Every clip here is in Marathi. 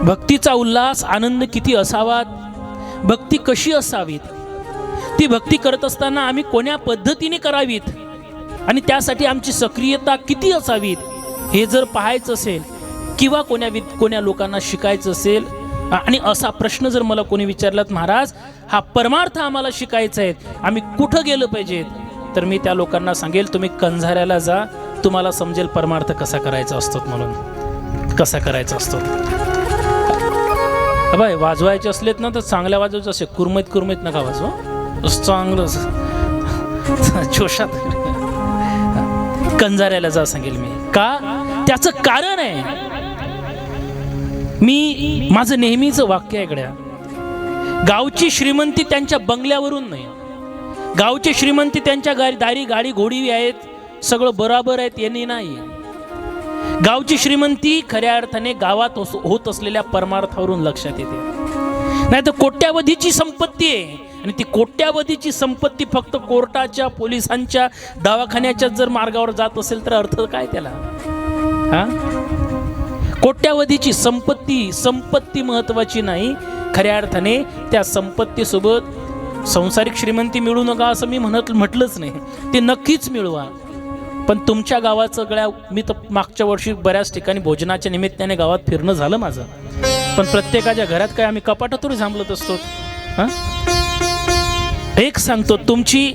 भक्तीचा उल्हास आनंद किती असावा, भक्ती कशी असावीत, ती भक्ती करत असताना आम्ही कोण्या पद्धतीने करावीत आणि त्यासाठी आमची सक्रियता किती असावीत हे जर पाहायचं असेल किंवा कोण्या लोकांना शिकायचं असेल आणि असा प्रश्न जर मला कोणी विचारलात, महाराज हा परमार्थ आम्हाला शिकायचा आहे, आम्ही कुठं गेलं पाहिजेत, तर मी त्या लोकांना सांगेल तुम्ही कंझाऱ्याला जा, तुम्हाला समजेल परमार्थ कसा करायचा असतो, म्हणून कसा करायचा असतो. बाय वाजवायचे असलेत ना तर चांगल्या वाजवायचं असे, कुरमत नका वाजवा, चांगलं जोशात कंजाऱ्याला जा सांगेल मी. का? त्याचं कारण आहे, मी माझं नेहमीचं वाक्य आहे गड्या, गावची श्रीमंती त्यांच्या बंगल्यावरून नाही, गावची श्रीमंती त्यांच्या दारी गाडी घोडी आहेत, सगळं बरोबर आहेत यांनी नाही. गावची श्रीमंती खऱ्या अर्थाने गावात होत असलेल्या परमार्थावरून लक्षात येते. नाही तर कोट्यावधीची संपत्ती आहे आणि ती कोट्यावधीची संपत्ती फक्त कोर्टाच्या, पोलिसांच्या, दवाखान्याच्या जर मार्गावर जात असेल तर अर्थ काय त्याला? हा, कोट्यावधीची संपत्ती महत्वाची नाही. खऱ्या अर्थाने त्या संपत्तीसोबत संसारिक श्रीमंती मिळू नका असं मी म्हटलंच नाही, ते नक्कीच मिळवा. पण तुमच्या गावाचं गळ्या, मी तर मागच्या वर्षी बऱ्याच ठिकाणी भोजनाच्या निमित्ताने गावात फिरणं झालं माझं, पण प्रत्येकाच्या घरात काय आम्ही कपाटातून थांबलत असतो. हां, एक सांगतो, तुमची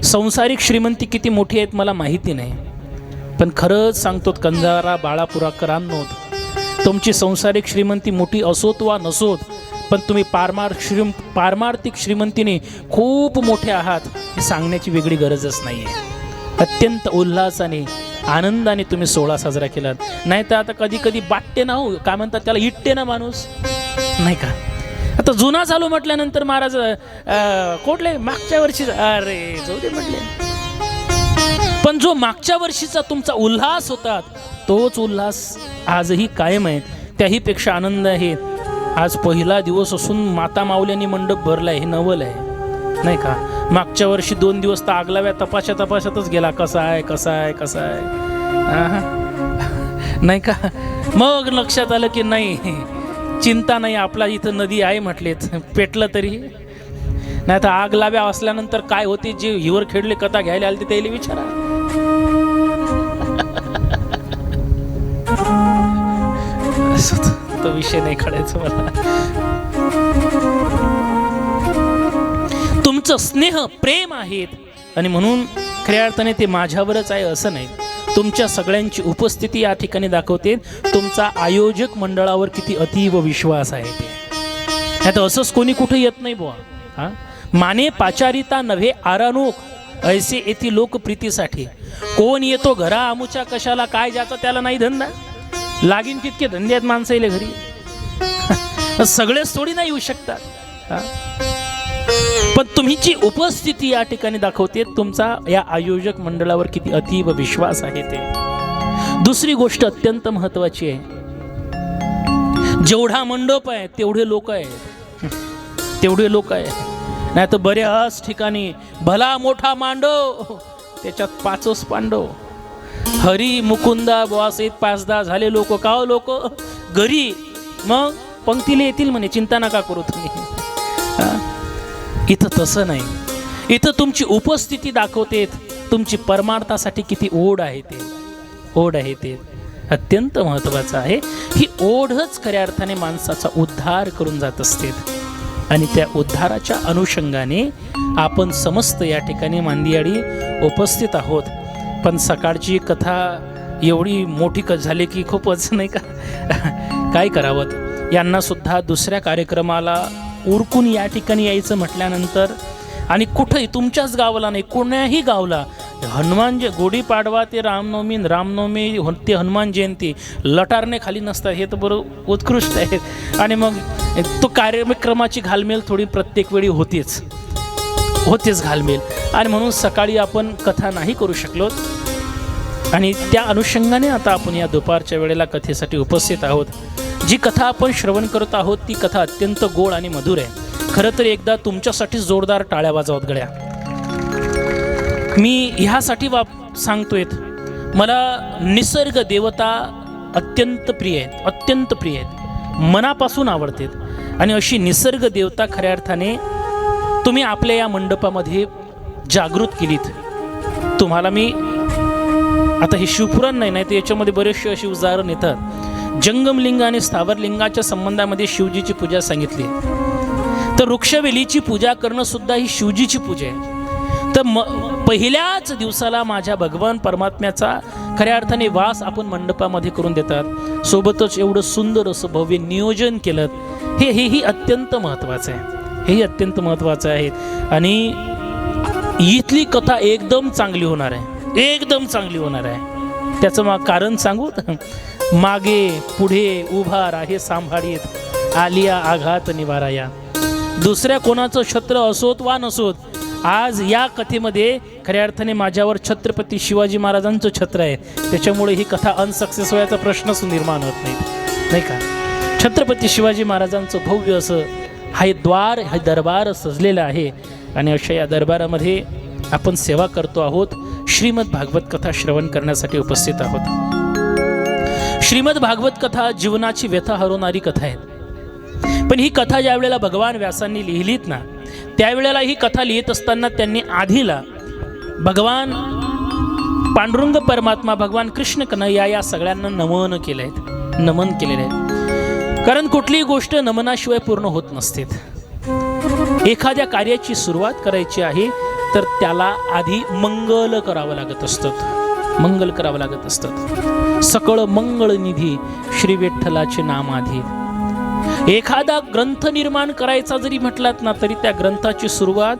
संसारिक श्रीमंती किती मोठी आहेत मला माहिती नाही, पण खरंच सांगतो कंजारा बाळापुराकरांनो, तुमची संसारिक श्रीमंती मोठी असोत वा नसोत, पण तुम्ही पारमार्थिक श्रीमंतीने खूप मोठे आहात हे सांगण्याची वेगळी गरजच नाही आहे. अत्यंत उल्हासाने आनंदाने तुम्ही सोहळा साजरा केलात. नाही तर आता कधी कधी बाटते ना, हो काय म्हणतात त्याला, इट्टे ना माणूस, नाही का? आता जुना चालू म्हटल्यानंतर महाराज कोठले मागच्या वर्षी, अरे जाऊ दे म्हटले, पण जो मागच्या वर्षीचा तुमचा उल्हास होता तोच उल्हास आजही कायम आहे. त्याही पेक्षा आनंद आहे. आज पहिला दिवस असून माता माऊल्यांनी मंडप भरलाय, हे नवल आहे नाही का? मागच्या वर्षी 2 दिवस तर आगलाव्या तपाशातच गेला, कसा आहे नाही का? मग लक्षात आलं की नाही, चिंता नाही, आपला इथं नदी आहे म्हटलेत, पेटलं तरी नाही तर आग लाव्या असल्यानंतर काय होते, जे हिवर खेळले कथा घ्यायला आले त्याला विचारा. तो विषय नाही काढायचा मला. तुमचं स्नेह प्रेम आहेत आणि म्हणून खऱ्या अर्थाने ते माझ्यावरच आहे असं नाही. तुमच्या सगळ्यांची उपस्थिती या ठिकाणी दाखवते तुमचा आयोजक मंडळावर किती अतीव विश्वास आहे ते. नाही तर असंच कोणी कुठे येत नाही बुवा. हा, माने पाचारिता नव्हे आरानोक, ऐसे येथे लोकप्रीतीसाठी. कोण येतो घरा आमुच्या कशाला, काय ज्याचा त्याला नाही धंदा, लागीन तितके धंदे आहेत माणसं येले घरी, सगळेच थोडी नाही येऊ शकतात. पण तुमची उपस्थिती या ठिकाणी दाखवते तुमचा या आयोजक मंडळावर किती अतीव विश्वास आहे ते. दुसरी गोष्ट अत्यंत महत्वाची आहे, जेवढा मंडप आहे तेवढे लोक आहेत, तेवढे लोक आहेत. नाही तर बऱ्याच ठिकाणी भला मोठा मांडव त्याच्यात 5च पांडव, हरी मुकुंदा बुवासेत 5-10 झाले लोक, का लोक घरी मग पंक्तीला येतील म्हणे, चिंता नका करू तुम्ही. इथं तसं नाही, इथं तुमची उपस्थिती दाखवते तुमची परमार्थासाठी किती ओढ आहे ते अत्यंत महत्त्वाचं आहे. ही ओढच खऱ्या अर्थाने माणसाचा उद्धार करून जात असते आणि त्या उद्धाराच्या अनुषंगाने आपण समस्त या ठिकाणी मांदियाळी उपस्थित आहोत. पण सकाळची कथा एवढी मोठी झाली की खूपच नाही का, काय करावं. यांना सुद्धा दुसऱ्या कार्यक्रमाला उरकून या ठिकाणी यायचं म्हटल्यानंतर आणि कुठंही तुमच्याच गावाला नाही, कोण्याही गावला हनुमान गुढीपाडवा ते रामनवमी ते हनुमान जयंती लटारणे खाली नसतात, हे तर बरोबर उत्कृष्ट आहे. आणि मग तो कार्यक्रमाची घालमेल थोडी प्रत्येक वेळी होतेच घालमेल, आणि म्हणून सकाळी आपण कथा नाही करू शकलो आणि त्या अनुषंगाने आता आपण या दुपारच्या वेळेला कथेसाठी उपस्थित आहोत. जी कथा आपण श्रवण करत आहोत ती कथा अत्यंत गोड आणि मधुर आहे. खरं तर एकदा तुमच्यासाठी जोरदार टाळ्या वाजवत गड्या. मी ह्यासाठी सांगतोय, मला निसर्ग देवता अत्यंत प्रिय आहेत. मनापासून आवडतात. आणि अशी निसर्ग देवता खऱ्या अर्थाने तुम्ही आपल्या या मंडपामध्ये जागृत केलीत. तुम्हाला मी आता हे शिवपुराण नाही तर याच्यामध्ये बरेचसे अशी उदाहरण येतात. जंगमलिंग आणि स्थावरलिंगाच्या संबंधामध्ये शिवजीची पूजा सांगितली. तर वृक्षवेलीची पूजा करणं सुद्धा ही शिवजीची पूजा आहे. तर पहिल्याच दिवसाला माझ्या भगवान परमात्म्याचा खऱ्या अर्थाने वास आपण मंडपामध्ये करून देतात. सोबतच एवढं सुंदर असं भव्य नियोजन केलं. हेही अत्यंत महत्त्वाचं आहे. हेही अत्यंत महत्त्वाचं आहे. आणि इथली कथा एकदम चांगली होणार आहे. एकदम चांगली होणार आहे. त्याचं मग कारण सांगू. मागे पुढे उभा राहे सांभाळीत आलिया आघात निवाराया. दुसऱ्या कोणाचं छत्र असोत वा नसोत, आज या कथेमध्ये खऱ्या अर्थाने माझ्यावर छत्रपती शिवाजी महाराजांचं छत्र आहे. त्याच्यामुळे ही कथा अनसक्सेस व्हायचा प्रश्नच निर्माण होत नाही का. छत्रपती शिवाजी महाराजांचं भव्य असं हा द्वार, हा दरबार सजलेला आहे. आणि अशा या दरबारामध्ये आपण सेवा करतो आहोत. श्रीमद भागवत कथा श्रवण करण्यासाठी उपस्थित आहोत. श्रीमद भागवत कथा जीवनाची व्यथा हरवणारी कथा आहे. पण ही कथा ज्या वेळेला भगवान व्यासांनी लिहिलीत ना, त्यावेळेला ही कथा लिहित असताना त्यांनी आधीला भगवान पांडुरंग परमात्मा, भगवान कृष्ण कन्हैया या सगळ्यांना नमन केलेलं आहे. कारण कुठलीही गोष्ट नमनाशिवाय पूर्ण होत नसते. एखाद्या कार्याची सुरुवात करायची आहे तर त्याला आधी मंगल करावं लागत असतं. सकळ मंगळ निधी श्री विठ्ठलाचे नाम आधी. एखादा ग्रंथ निर्माण करायचा जरी म्हटलात ना, तरी त्या ग्रंथाची सुरुवात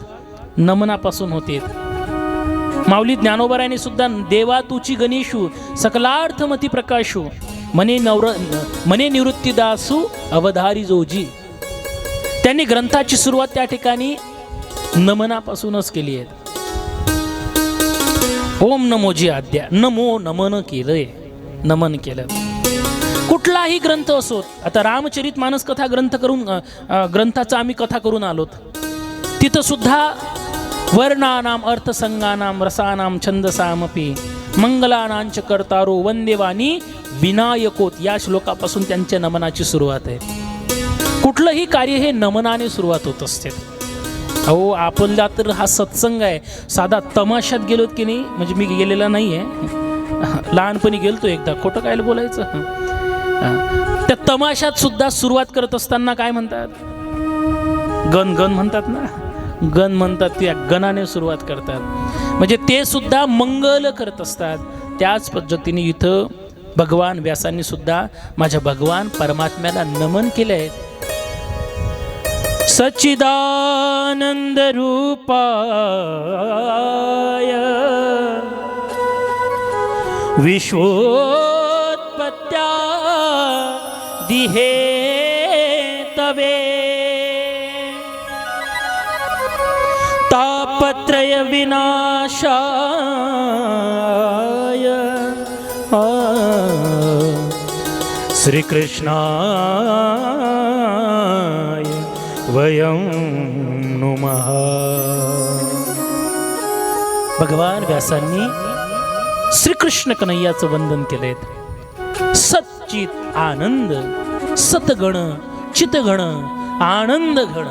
नमनापासून होते. माऊली ज्ञानोबरायाने सुद्धा देवा तुची गणेशू सकलार्थमती प्रकाशू मने निवृत्तीदासू अवधारी जोजी. त्यांनी ग्रंथाची सुरुवात त्या ठिकाणी नमनापासूनच केली आहे. ओम नमोजी आद्या, नमो नमन केलंय, नमन केलं. कुठलाही ग्रंथ असोत. आता रामचरित मानस कथा ग्रंथाचा आम्ही कथा करून आलोत. तिथं सुद्धा वर्णानाम अर्थसंगानाम रसानाम छंदसामपी मंगलानांच कर्तारो वंदेवानी विनायकोत या श्लोकापासून त्यांच्या नमनाची सुरुवात आहे. कुठलंही कार्य हे नमनाने सुरुवात होत असते. अहो आपला तर हा सत्संग आहे. साधा तमाशात गेलोत की नाही, म्हणजे मी गेलेला नाही आहे, लहानपणी गेलतो एकदा, खोटं काय बोलायचं. त्या तमाशात सुद्धा सुरुवात करत असताना काय म्हणतात, गण म्हणतात ना, गण म्हणतात. त्या गणाने सुरुवात करतात, म्हणजे ते सुद्धा मंगल करत असतात. त्याच पद्धतीने इथं भगवान व्यासांनी सुद्धा माझ्या भगवान परमात्म्याला नमन केले आहे. सच्चिदानंद रूपाय विश्वोत्पत्त्या दिहे तवे तापत्रय विनाशाय श्री कृष्णाय वयं नुमः. भगवान व्यासांनी श्रीकृष्ण कन्हैयाचं वंदन केलंय. सच्चित आनंद, सतगण, चितगण, आनंद गण.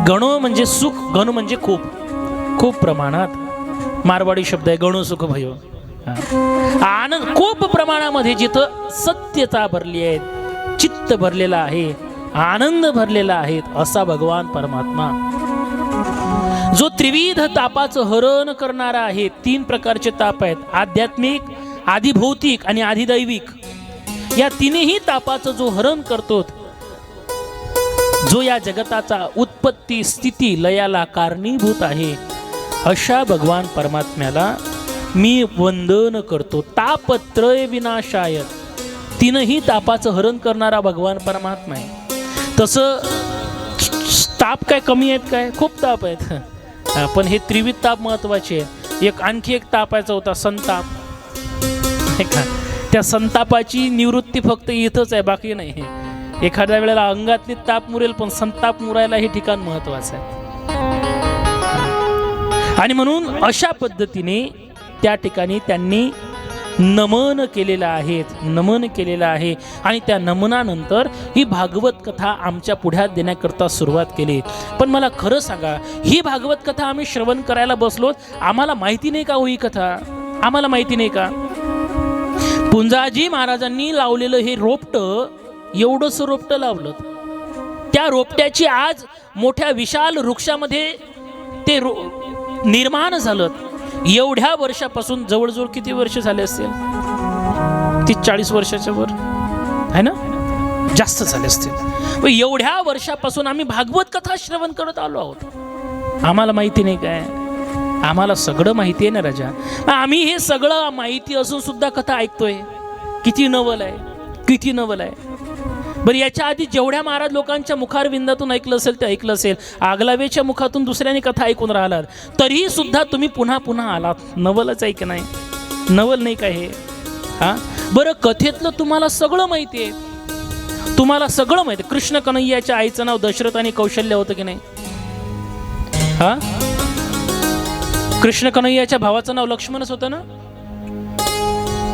गण म्हणजे सुख, गण म्हणजे खूप खूप प्रमाणात. मारवाडी शब्द आहे गणो सुख भयो. आनंद खूप प्रमाणामध्ये जिथं सत्यता भरली आहे, चित्त भरलेला आहे, आनंद भरलेला आहे, असा भगवान परमात्मा जो त्रिविध तापाचं हरण करणारा आहे. 3 प्रकारचे ताप आहेत, आध्यात्मिक, आधिभौतिक आणि आधिदैविक. या तिन्ही तापाचं जो हरण करतो, जो या जगताचा उत्पत्ती स्थिती लयाला कारणीभूत आहे, अशा भगवान परमात्म्याला मी वंदन करतो. तापत्रय विनाशाय, 3ही तापाचं हरण करणारा भगवान परमात्मा आहे. तसं ताप काय कमी आहेत काय, खूप ताप आहेत. पण हे त्रिविध ताप महत्वाचे आहेत. आणखी एक तापायचा होता संताप. त्या संतापाची निवृत्ती फक्त इथंच आहे, बाकी नाही. एखाद्या वेळेला अंगातली ताप मुरेल, पण संताप मुरायला हे ठिकाण महत्वाचं आहे. आणि म्हणून अशा पद्धतीने त्या ठिकाणी त्यांनी नमन केलेलं आहे आणि त्या नमनानंतर ही भागवत कथा आमच्या पुढ्यात देण्याकरता सुरुवात केली. पण मला खरं सांगा, ही भागवत कथा आम्ही श्रवण करायला बसलो, आम्हाला माहिती नाही का ही कथा? आम्हाला माहिती नाही का? पुंजाजी महाराजांनी लावलेलं हे रोपटं, एवढंसं रोपटं लावलं, त्या रोपट्याची आज मोठ्या विशाल वृक्षामध्ये ते निर्माण झालं. एवढ्या वर्षापासून, जवळजवळ किती वर्ष झाले असतील? 30-40 वर्षाच्या वर आहे ना, जास्त झाले असतील. एवढ्या वर्षापासून आम्ही भागवत कथा श्रवण करत आलो आहोत. आम्हाला माहिती नाही काय? आम्हाला सगळं माहिती आहे ना राजा. आम्ही हे सगळं माहिती असून सुद्धा कथा ऐकतोय. किती नवल आहे, किती नवल आहे. बरं, याच्या आधी जेवढ्या महाराज लोकांच्या मुखारविंदातून ऐकलं असेल ते ऐकलं असेल. आगलावेच्या मुखातून दुसऱ्याने कथा ऐकून राहिलात, तरीही सुद्धा तुम्ही पुन्हा पुन्हा आलात. नवलच आहे की नाही? नवल नाही का हे? हा, बरं, कथेतलं तुम्हाला सगळं माहिती आहे, तुम्हाला सगळं माहिती आहे. कृष्ण कन्हैयाच्या आईचं नाव दशरथ आणि कौशल्य होतं की नाही? हा, कृष्ण कन्हैयाच्या भावाचं नाव लक्ष्मणच होतं ना?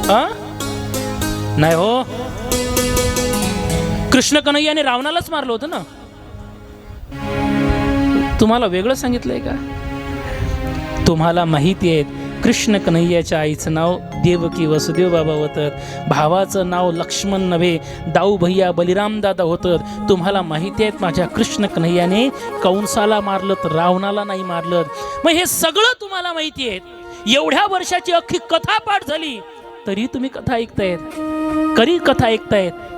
हा, नाही हो, कृष्ण कन्हैयाने रावणालाच मारलं होतं ना. तुम्हाला वेगळं सांगितलंय का? तुम्हाला माहिती आहे कृष्ण कन्हैयाच्या आईचं नाव देवकी वसुदेव बाबा होतं, भावाचं नाव लक्ष्मण नव्हे दाऊ भैया बलिराम दादा होतं. तुम्हाला माहिती आहे माझ्या कृष्ण कन्हैयाने कंसाला मारलं तर रावणाला नाही मारलं. मग हे सगळं तुम्हाला माहिती आहे. एवढ्या वर्षाची अख्खी कथा पाठ झाली तरी तुम्ही कथा ऐकतायत.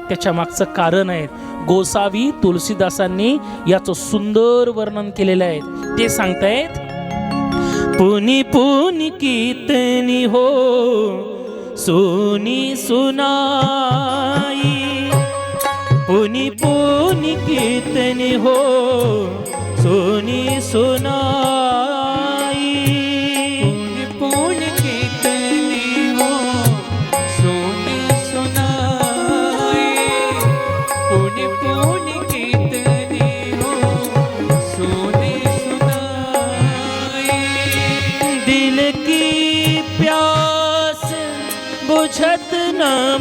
त्याच्या मागचं कारण आहे. गोसावी तुलसीदासांनी याचं सुंदर वर्णन केलेलं आहे. ते सांगतायत, पुनी पुनी कीर्तनी हो सोनी सुनाई, पुनी पुनी कीर्तनी हो सोनी सुनाई, पुनी पुनी कीर्तनी हो सोनी सुनाई, पुनी पुनी कीर्तनी हो सोनी सुनाई. दिल की प्यास बुझत न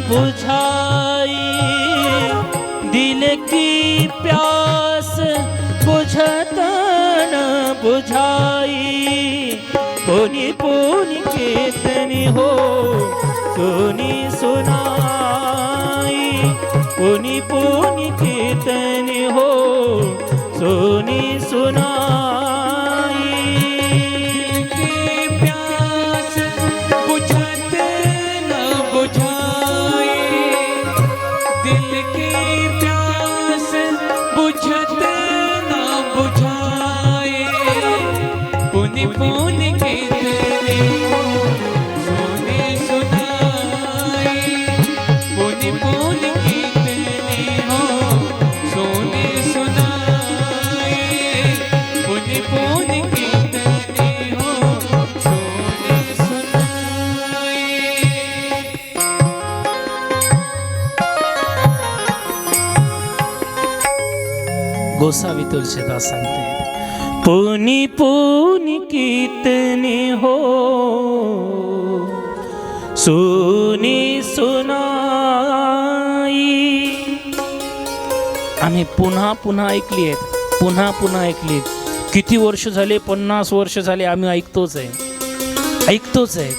बुझाई, दिल की प्यास बुझत न बुझाई, पुनी पुनी कीर्तनी हो सोनी सुनाई, पुनी पुनी कीर्तनी हो सोनी सुनाई. दिल की प्यास बुझत न बुझाई, दिल की प्यास बुझत न बुझाई, पुनी पुनी कीर्तनी हो सोनी सुनाई, पुनी पुनी कीर्तनी हो सोनी सुनाई, पुनी पुनी कीर्तनी हो सोनी सुनाई. गोसावी तुलसीदास सांगते, पुनी पुनी कीर्तनी हो सोनी सुनाई. आम्ही पुन्हा पुन्हा ऐकली आहेत, पुन्हा पुन्हा ऐकली. किती वर्ष झाले? 50 वर्ष झाले आम्ही ऐकतोच आहे.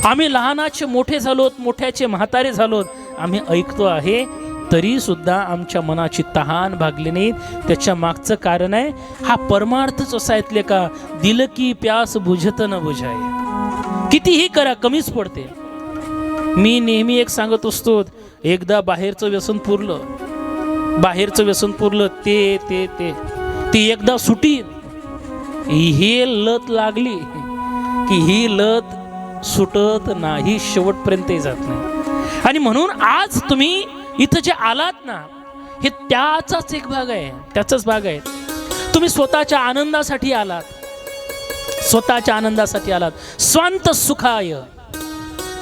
आम्ही लहानाचे मोठे झालोत, मोठ्याचे म्हातारे झालोत, आम्ही ऐकतो आहे. तरी सुद्धा आमच्या मनाची तहान भागली नाही. त्याच्या मागचं कारण आहे, हा परमार्थच असा ऐकले का, दिल की प्यास बुझत न बुझाय. कितीही करा कमीच पडते. मी नेहमी एक सांगत असतो, एकदा बाहेरचं व्यसन पुरलं ते एकदा सुटी, ही लत लागली की ही लत सुटत नाही, शेवटपर्यंत जात नाही. आणि म्हणून आज तुम्ही इथं जे आलात ना, हे त्याचाच एक भाग आहे, त्याचाच भाग आहे. तुम्ही स्वतःच्या आनंदासाठी आलात, स्वांत सुखाय,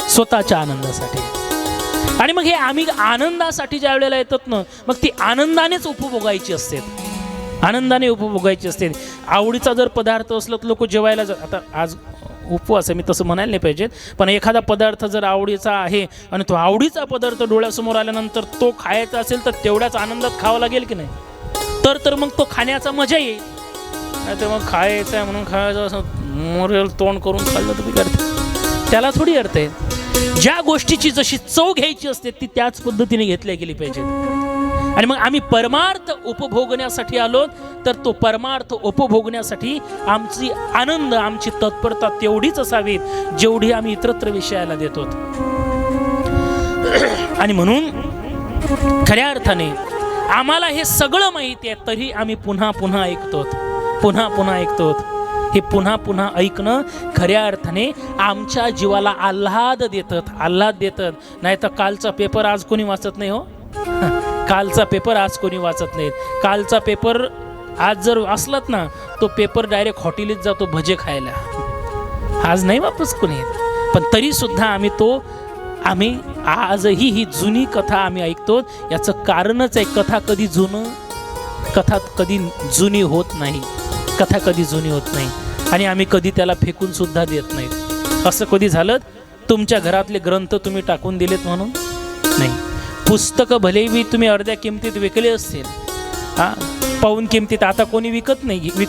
स्वतःच्या आनंदासाठी. आणि मग हे आम्ही आनंदासाठी ज्या वेळेला येतात ना, मग ती आनंदानेच उपभोगायची असते, आवडीचा जर पदार्थ असला तर लोक जेवायला आता आज उपवास आहे, मी तसं म्हणायला नाही पाहिजे, पण एखादा पदार्थ जर आवडीचा आहे आणि तो आवडीचा पदार्थ डोळ्यासमोर आल्यानंतर तो खायचा असेल तर तेवढ्याच आनंदात खावा लागेल की नाही, तर मग तो खाण्याचा मजा येईल. नाही तर मग खायचं आहे म्हणून खायचं असं मोरेल तोंड करून खाल्लं तर बिघडतं, त्याला थोडी अर्थ आहे. ज्या गोष्टीची जशी चव घ्यायची असते ती त्याच पद्धतीने घेतल्या गेली पाहिजे. आणि मग आम्ही परमार्थ उपभोगण्यासाठी आलो तर तो परमार्थ उपभोगण्यासाठी आमची आनंद, आमची तत्परता तेवढीच असावी जेवढी आम्ही इतरत्र विषयाला देतो. आणि म्हणून खऱ्या अर्थाने आम्हाला हे सगळं माहिती आहे तरी आम्ही पुन्हा पुन्हा ऐकतो, पुन्हा पुन्हा ऐकतो. हे पुन्हा पुन्हा ऐकणं खऱ्या अर्थाने आमच्या जीवाला आल्हाद देतात. नाही तर कालचा पेपर आज कोणी वाचत नाही हो. कालचा पेपर आज कोणी वाचत नाहीत. कालचा पेपर आज जर असलात ना तो पेपर डायरेक्ट हॉटेलीत जातो भजे खायला, आज नाही वापस कोणी. पण तरी सुद्धा आम्ही आजही ही जुनी कथा आम्ही ऐकतो. याचं कारणच आहे कथा कधी जुनी होत नाही. कथा कधी जुनी होत नाही आणि आम्ही कधी त्याला फेकून सुद्धा देत नाही. असं कधी झालं तुमच्या घरातले ग्रंथ तुम्ही टाकून दिलेत म्हणून नाही. पुस्तकं भलेही तुम्ही अर्ध्या किमतीत विकले असतील, पाऊण किमतीत, आता कोणी विकत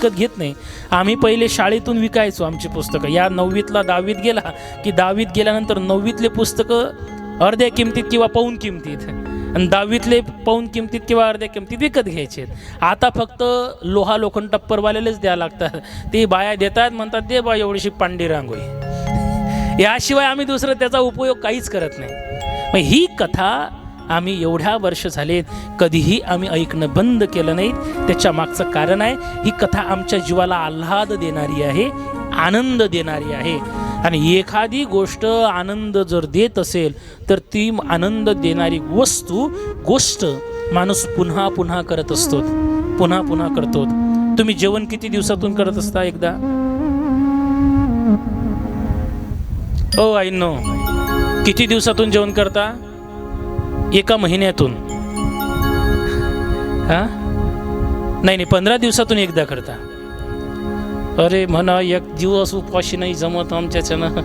घेत नाही. आम्ही पहिले शाळेतून विकायचो आमची पुस्तकं. या 9वीतला 10वीत गेला की 10वीत गेल्यानंतर 9वीतले पुस्तकं अर्ध्या किमतीत किंवा पाऊण किमतीत आणि 10वीतले पाऊण किमतीत किंवा अर्ध्या किमतीत विकत घ्यायचे. आता फक्त लोखंड टप्परवालेलेच द्यावं लागतात. ते बाया देतात, म्हणतात दे बा एवढीशी पांडी रांगोळी, याशिवाय आम्ही दुसरं त्याचा उपयोग काहीच करत नाही. मग ही कथा आम्ही एवढ्या वर्ष झालेत कधीही आम्ही ऐकणं बंद केलं नाही. त्याच्या मागचं कारण आहे ही कथा आमच्या जीवाला आल्हाद देणारी आहे, आनंद देणारी आहे. आणि एखादी गोष्ट आनंद जर देत असेल तर ती आनंद देणारी गोष्ट माणूस पुन्हा पुन्हा करत असतो, पुन्हा पुन्हा करतो. तुम्ही जेवण किती दिवसातून करत असता एकदा? हो आईनो, किती दिवसातून जेवण करता? एका महिन्यातून? नाही 15 दिवसातून एकदा करता. अरे म्हणा एक दिवस उपवाशी नाही जमत आमच्याच्यानं.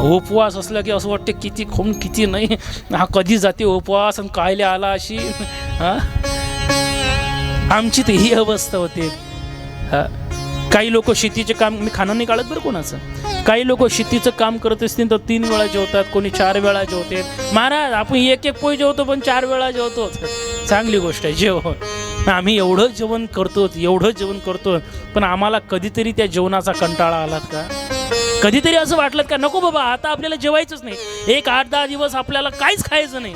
उपवास असला की असं वाटते किती खाऊन किती नाही. कधी जाते उपवास आणि कायले आला अशी. आमची तर ही अवस्था होते. काही लोक शेतीचे काम, मी खाणं नाही काढत बरं कोणाचं, काही लोक शेतीचं काम करत असतील तर 3 वेळा जेवतात, कोणी 4 वेळा जेवते. महाराज आपण एक पोळी जेवतो पण 4 वेळा जेवतो. चांगली गोष्ट आहे जेवण. आम्ही एवढं जेवण करतो पण आम्हाला कधीतरी त्या जेवणाचा कंटाळा आलात का? कधीतरी असं वाटलं का नको बाबा आता आपल्याला जेवायचंच नाही, 1-8-10 दिवस आपल्याला काहीच खायचं नाही,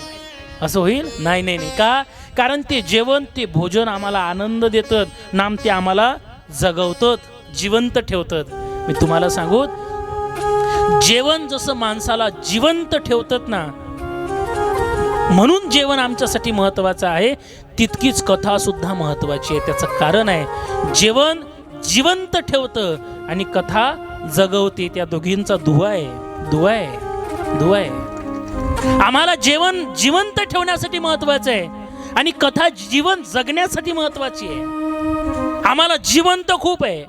असं होईल? नाही. का? कारण ते जेवण, ते भोजन आम्हाला आनंद देतात, नाम ते आम्हाला जगवतात, जिवंत ठेवतात. मी तुम्हाला सांगू, जेवण जसं माणसाला जिवंत ठेवतात ना, म्हणून जेवण आमच्यासाठी महत्त्वाचं आहे, तितकीच कथा सुद्धा महत्त्वाची आहे. त्याचं कारण आहे जेवण जिवंत ठेवतं आणि कथा जगवते. त्या दोघींचा दुवा आहे. आम्हाला जेवण जिवंत ठेवण्यासाठी महत्त्वाचं आहे आणि कथा जीवन जगण्यासाठी महत्त्वाची आहे. आम्हाला जिवंत खूप आहे.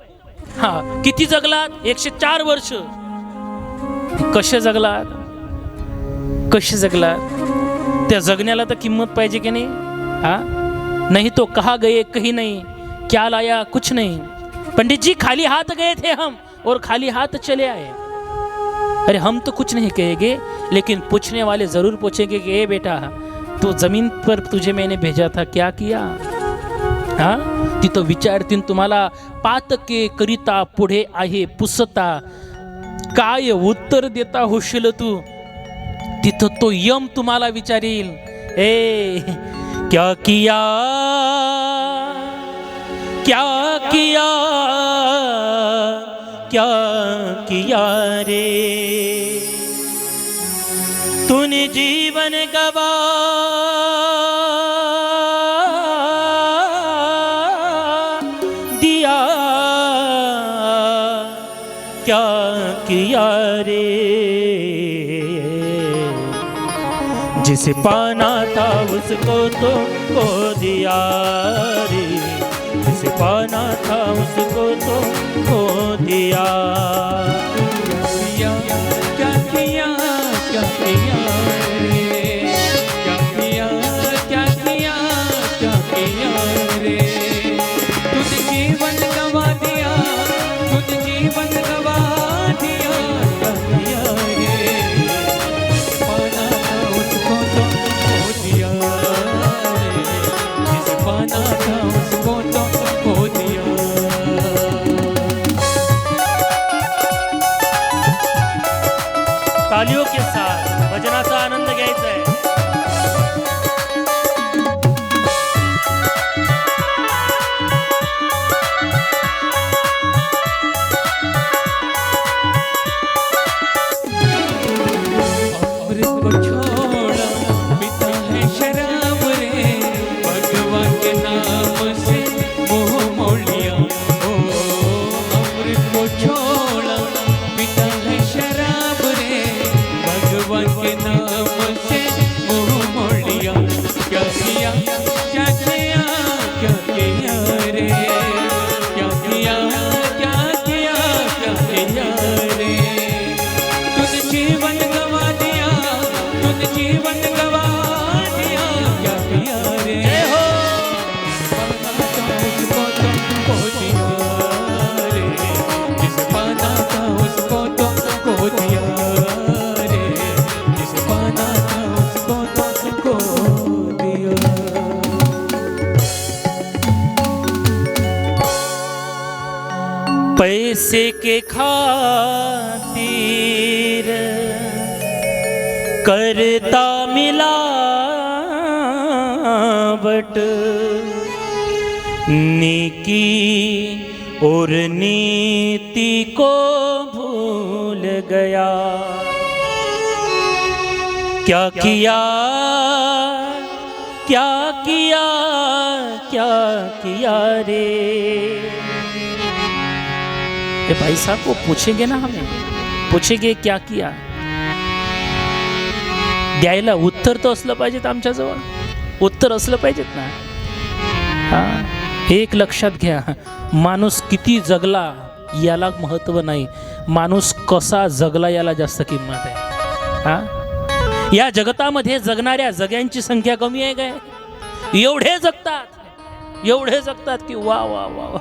किती जगलात? 104 वर्ष. कसे जगलात? त्या जगण्याला तर किंमत पाहिजे की नाही? नहीं तो कहा गए कहीं नहीं, क्या लाया कुछ नहीं. पंडित जी खाली हाथ गए थे हम और खाली हाथ चले आए. अरे हम तो कुछ नहीं कहेंगे, लेकिन पूछने वाले जरूर पूछेंगे कि ए बेटा तो जमीन पर तुझे मैंने भेजा था, क्या किया? तिथं विचारतीन तुम्हाला, पातके करिता पुढे आहे पुसता, काय उत्तर देता होशील तू? तिथं तो यम तुम्हाला विचारील, ए क्या किया रे तूने जीवन गवा दिया, क्या किया रे? जिसे पाना था उसको तो खो दिया रे, जिसे पाना था उसको तो खो दिया। क्या किया क्या किया रे, क्या किया क्या किया क्या किया रे, तुझ जीवन गवा दिया, तुझ जीवन गवा दिया, क्या किया रे, पाना था उसको तो खो दिया रे, जिसे पाना था उसको तो खो दिया। तालियों के साथ भजनाचा आनंद घ्यायचा आहे। अमृत को छोड़ा पीता है शराब रे, भगवान के नाम से मुंह मोड़ लिया। ओ अमृत को छोड़ा पीता है शराब रे, भगवान के नाम से मुंह मोड़ लिया। क्या किया क्या किया क्या किया रे, क्या किया क्या किया क्या किया रे, तुझ जीवन गवा दिया, तुझ जीवन गवा दिया, क्या किया रे, जय हो। पाना था उसको तो खो दिया रे, जिसे पाना था उसको तो खो दिया रे, जिसे पाना था उसको तो खो दिया। पैसे के खातिर करता मिलावट, नेकी और नीति को भूल गया। क्या किया क्या किया क्या किया रे। ये भाई साहब को पूछेंगे ना, हमें पूछेंगे क्या किया, द्यायला उत्तर तर असलं पाहिजेत आमच्याजवळ, उत्तर असलं पाहिजेत ना। हा, एक लक्षात घ्या, माणूस किती जगला याला महत्व नाही, माणूस कसा जगला याला जास्त किंमत आहे। हा, या जगतामध्ये जगणाऱ्या जग्यांची संख्या कमी आहे काय? एवढे जगतात, एवढे जगतात की वा वा वा वा,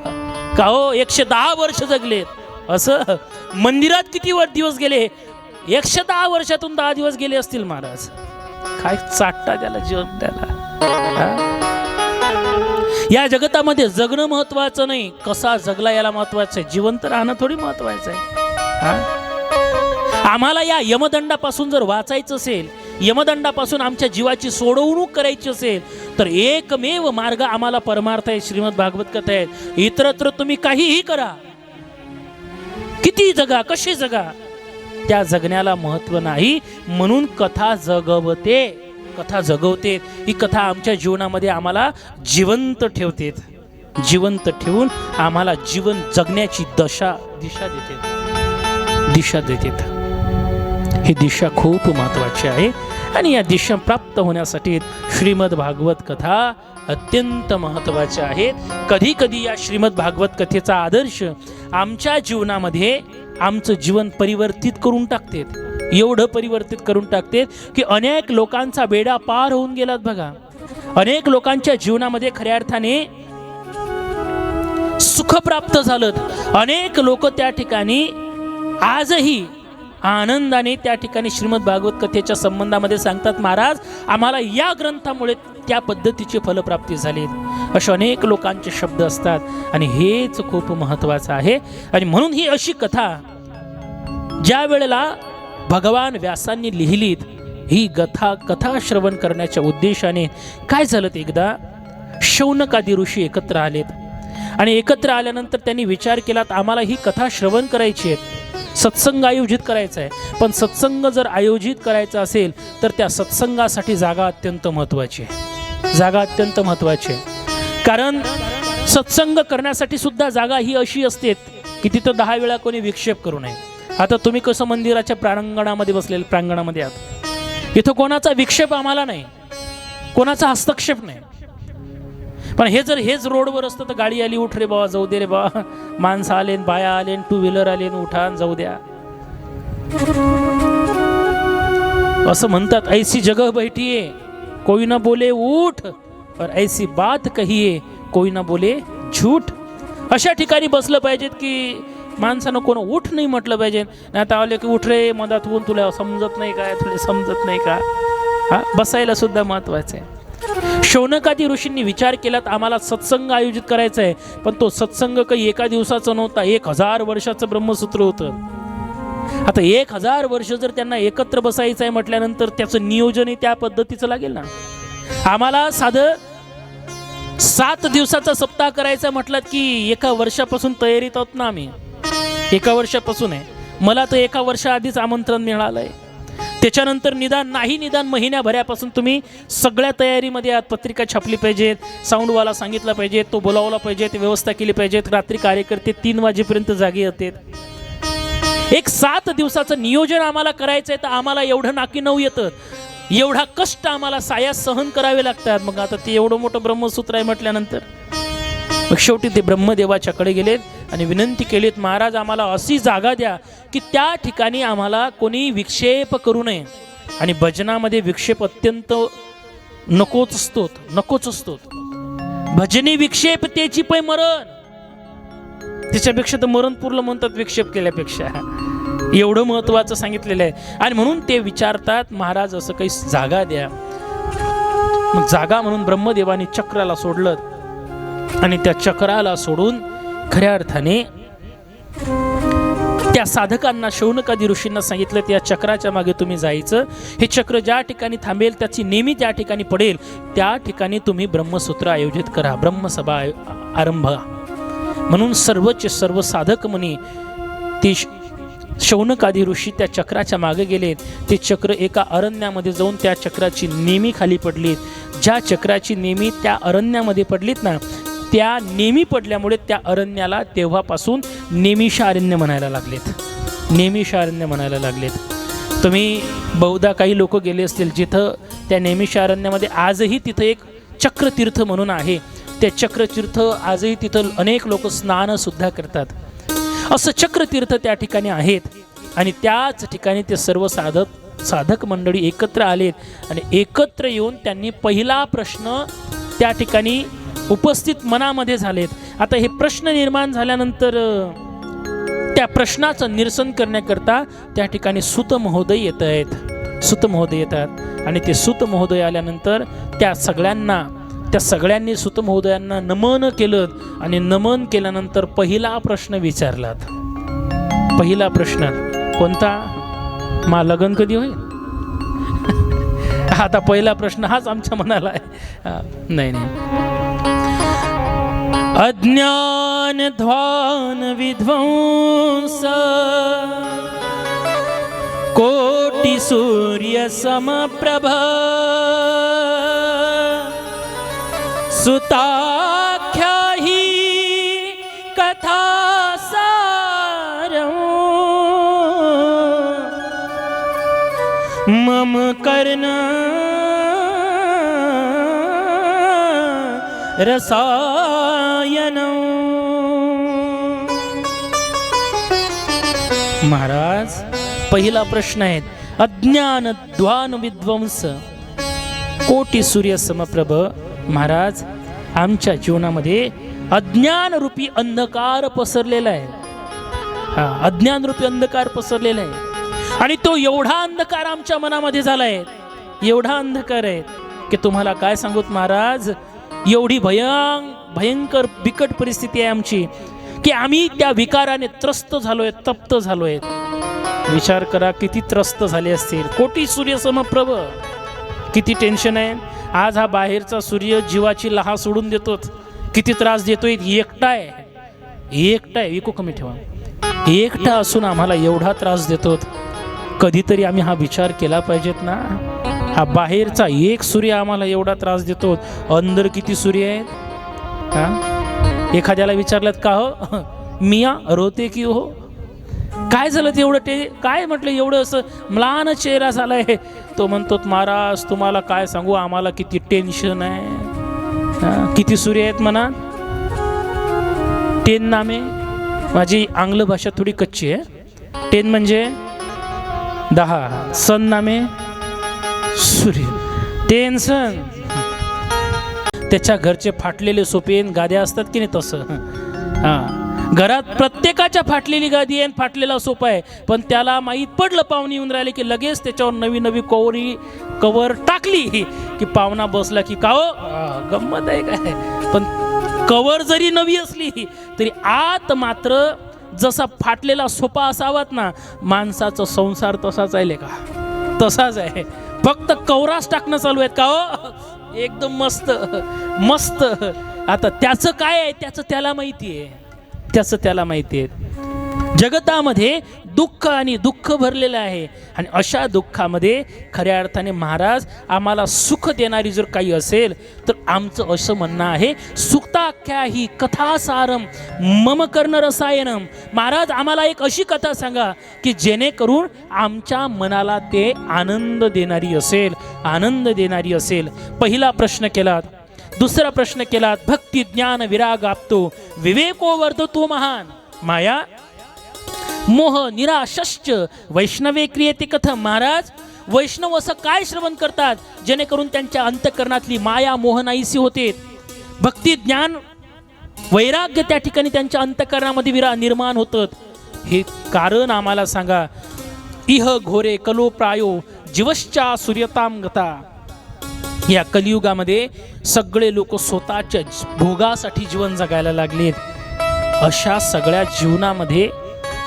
का हो 110 वर्ष जगलेत। असं मंदिरात किती दिवस गेले? 110 वर्षातून 10 दिवस गेले असतील महाराज। काय चाटता त्याला जीवन त्याला। या जगतामध्ये जगणं महत्वाचं नाही, कसा जगला याला महत्वाचं आहे, जिवंत राहणं थोडी महत्वाचं आहे। आम्हाला या यमदंडापासून जर वाचायचं असेल, यमदंडापासून आमच्या जीवाची सोडवणूक करायची असेल, तर एकमेव मार्ग आम्हाला परमार्थ आहे, श्रीमद भागवत कथा आहे। इतरत्र तुम्ही काहीही करा, किती जगा, कशी जगा, त्या जगण्याला महत्व नाही, म्हणून कथा जगवते, कथा जगवते। ही कथा आमच्या जीवनामध्ये आम्हाला जिवंत ठेवते, जिवंत ठेवून आम्हाला जीवन जगण्याची दिशा देते। ही दिशा खूप महत्त्वाची आहे आणि या दिशा प्राप्त होण्यासाठी श्रीमद भागवत कथा अत्यंत महत्त्वाच्या आहेत। कधी कधी या श्रीमद भागवत कथेचा आदर्श आमच्या जीवनामध्ये आमचं जीवन परिवर्तित करून टाकते, एवढं परिवर्तित करून टाकते की अनेक लोकांचा बेडा पार होऊन गेलात बघा। अनेक लोकांच्या जीवनामध्ये खऱ्या अर्थाने सुख प्राप्त झालं, अनेक लोक त्या ठिकाणी आजही आनंदाने त्या ठिकाणी श्रीमद भागवत कथेच्या संबंधामध्ये सांगतात, महाराज आम्हाला या ग्रंथामुळे त्या पद्धतीची फलप्राप्ती झाली। असे अनेक लोकांचे शब्द असतात आणि हेच खूप महत्त्वाचं आहे। आणि म्हणून ही अशी कथा ज्या वेळेला भगवान व्यासांनी लिहिलीत, ही कथा श्रवण करण्याच्या उद्देशाने काय झालं, एकदा शौनकादी ऋषी एकत्र आलेत आणि एकत्र आल्यानंतर त्यांनी विचार केलात, आम्हाला ही कथा श्रवण करायची आहे, सत्संग आयोजित करायचा आहे, पण सत्संग जर आयोजित करायचा असेल तर त्या सत्संगासाठी जागा अत्यंत महत्त्वाची आहे, जागा अत्यंत महत्त्वाची आहे। कारण सत्संग करण्यासाठी सुद्धा जागा ही अशी असते की तिथं 10 वेळा कोणी विक्षेप करू नये। आता तुम्ही कसं मंदिराच्या प्रांगणामध्ये बसलेले, प्रांगणामध्ये आहात, इथं कोणाचा विक्षेप आम्हाला नाही, कोणाचा हस्तक्षेप नाही, पण हेच रोडवर असतं तर गाडी आली, उठ रे बाबा, जाऊ दे रे बाबा, माणसं आले, बाया आले, टू व्हीलर आले, उठा जाऊ द्या. असं म्हणतात, ऐसी जगह बैठिये कोई ना बोले उठ, और ऐसी बात कहिये कोई ना बोले झूठ. अशा ठिकाणी बसलं पाहिजेत की माणसानं कोण उठ नाही म्हटलं पाहिजे. नाही आता आले की उठ रे, मधात होऊन तुला समजत नाही काय, तुला समजत नाही का. हा, बसायला सुद्धा महत्वाचं आहे. शौनकादी ऋषींनी विचार केलात आम्हाला सत्संग आयोजित करायचा आहे, पण तो सत्संग काही एका दिवसाचा नव्हता, 1000 वर्षाचं ब्रह्मसूत्र होतं. आता 1000 वर्ष जर त्यांना एकत्र बसायचं आहे म्हटल्यानंतर त्याचं नियोजनही त्या पद्धतीचं लागेल ना. आम्हाला साधं 7 दिवसाचा सप्ताह करायचा म्हटलं की 1 वर्षापासून तयारीत आहोत ना आम्ही. 1 वर्षापासून आहे. मला तर 1 वर्षाआधीच आमंत्रण मिळालंय. त्याच्यानंतर निदान महिन्याभरापासून तुम्ही सगळ्या तयारीमध्ये आहात. पत्रिका छापली पाहिजेत, साऊंडवाला सांगितला पाहिजे, तो बोलावला पाहिजे, व्यवस्था केली पाहिजेत. रात्री कार्यकर्ते 3 वाजेपर्यंत जागे होते. एक 7 दिवसाचं नियोजन आम्हाला करायचं आहे, तर आम्हाला एवढं नाकी नऊ येतं, एवढा कष्ट आम्हाला सायास सहन करावे लागतात. मग आता ते एवढं मोठं ब्रह्मसूत्र आहे म्हटल्यानंतर मग शेवटी ते ब्रह्मदेवाच्याकडे गेलेत आणि विनंती केलीत, महाराज आम्हाला अशी जागा द्या की त्या ठिकाणी आम्हाला कोणी विक्षेप करू नये. आणि भजनामध्ये विक्षेप अत्यंत नकोच असतो. भजनी विक्षेप त्याची पै मरण, त्याच्यापेक्षा तर मरण पुरलं म्हणतात विक्षेप केल्यापेक्षा. एवढं महत्वाचं सांगितलेलं आहे. आणि म्हणून ते विचारतात, महाराज असं काही जागा द्या. मग जागा म्हणून ब्रह्मदेवानी चक्राला सोडलं आणि त्या चक्राला सोडून खऱ्या अर्थाने त्या साधकांना, शौनकादी ऋषींना सांगितलं, त्या चक्राच्या मागे तुम्ही जायचं. हे चक्र ज्या ठिकाणी थांबेल, त्याची नेहमी त्या ठिकाणी पडेल, त्या ठिकाणी तुम्ही ब्रह्मसूत्र आयोजित करा, ब्रह्मसभा आरंभा. म्हणून सर्व साधक मुनी ते शौनकादी ऋषी त्या चक्राच्या मागे गेलेत. ते चक्र एका अरण्यामध्ये जाऊन त्या चक्राची नेमी खाली पडलीत. ज्या चक्राची नेमी त्या अरण्यामध्ये पडलीत ना, त्या नेमी पडल्यामुळे त्या अरण्याला तेव्हापासून नेमिषारण्य म्हणायला लागलेत. तुम्ही बहुधा काही लोक गेले असतील जिथं त्या नेमिषारण्यामध्ये आजही तिथं एक चक्रतीर्थ म्हणून आहे. ते चक्रतीर्थ आजही तिथं अनेक लोक स्नान सुद्धा करतात. असं चक्रतीर्थ त्या ठिकाणी आहेत. आणि त्याच ठिकाणी ते सर्व साधक मंडळी एकत्र आलेत आणि एकत्र येऊन त्यांनी पहिला प्रश्न त्या ठिकाणी उपस्थित मनामध्ये झालेत. आता हे प्रश्न निर्माण झाल्यानंतर त्या प्रश्नाचं निरसन करण्याकरता त्या ठिकाणी सूत महोदय येतात आणि ते सूत महोदय आल्यानंतर त्या सगळ्यांनी सूत महोदयांना नमन केलं आणि नमन केल्यानंतर पहिला प्रश्न विचारलात. पहिला प्रश्न कोणता? मा लग्न कधी होईल? आता पहिला प्रश्न हाच आमच्या मनाला आहे. नाही अज्ञान ध्वान विध्वंस कोटि सूर्य समप्रभ सुताख्या ही कथा सारं मम कर्ण रसायन. महाराज पहिला प्रश्न आहे, अज्ञान द्वान विध्वंस कोटी सूर्य समप्रभ. महाराज आमच्या जीवनामध्ये अज्ञान रूपी अंधकार पसरलेला आहे. अज्ञान रूपी अंधकार पसरलेला आहे आणि तो एवढा अंधकार आमच्या मनामध्ये झालाय, एवढा अंधकार आहे की तुम्हाला काय सांगूत महाराज. एवढी भयंकर बिकट परिस्थिती आहे आमची की आम्ही त्या विकाराने त्रस्त झालोय, तप्त झालोय. विचार करा किती त्रस्त झाले असतील. कोटी सूर्य समप्रभ, किती टेन्शन आहे. आज हा बाहेरचा सूर्य जीवाची लहा सोडून देतो, किती त्रास देतोय. एकटा आहे विको कमी ठेवा, एकटा असून आम्हाला एवढा त्रास देतो. कधीतरी आम्ही हा विचार केला पाहिजेत ना. हा बाहेरचा एक सूर्य आम्हाला एवढा त्रास देतो, अंदर किती सूर्य आहेत. एखाद्याला विचारलं का हो मिया रोते की हो, काय झालं तेवढं काय म्हटलं एवढं असं म्लान चेहरा झालाय. तो म्हणतो महाराज तुम्हाला काय सांगू, आम्हाला किती टेन्शन आहे. किती सूर्य आहेत म्हणा? 10 नामे. माझी आंग्ल भाषा थोडी कच्ची आहे. 10 म्हणजे 10. सन नामे सूर्य. 10 सन. त्याच्या घरचे फाटलेले सोपे गाद्या असतात की नाही तसं. घरात प्रत्येकाच्या फाटलेली गादी आहे, फाटलेला सोपा आहे, पण त्याला माहीत पडलं पाहुणे येऊन राहिले की लगेच त्याच्यावर नवी नवी कवर टाकली की पाहुणा बसला की का गंमत आहे काय. पण कवर जरी नवी असली तरी आत मात्र जसा फाटलेला सोपा असावात ना, माणसाचा संसार तसाच आहे का, तसाच आहे. फक्त कवरास टाकणं चालू आहेत का हो. एकदम मस्त मस्त. आता त्याचं काय आहे त्याचं त्याला माहिती आहे, त्याचं त्याला माहिती आहे. जगतामध्ये दुःख आणि दुःख भरलेलं आहे आणि अशा दुःखामध्ये खऱ्या अर्थाने महाराज आम्हाला सुख देणारी जर काही असेल तर आमचं असं म्हणणं आहे, सुक्ताख्या ही कथासारम मम कर्ण रसायनम. महाराज आम्हाला एक अशी कथा सांगा की जेणेकरून आमच्या मनाला ते आनंद देणारी असेल, आनंद देणारी असेल. पहिला प्रश्न केलात. दुसरा प्रश्न केलात, भक्ती ज्ञान विराग आपतो विवेको वर्धतो महान. माया मोह निराशश्च वैष्णवे क्रियते कथम. महाराज वैष्णव असं काय श्रवण करतात जेणेकरून त्यांच्या अंतःकरणातली माया मोह नाहीसी होते. भक्ती ज्ञान वैराग्य त्या ठिकाणी त्यांच्या अंतःकरणामध्ये निर्माण होतं. हे कारण आम्हाला सांगा. इह घोरे कलो प्रायो जीवश्चा सूर्यताम गता. या कलियुगामध्ये सगळे लोक स्वतःच्या भोगासाठी जीवन जगायला लागलेत. अशा सगळ्या जीवनामध्ये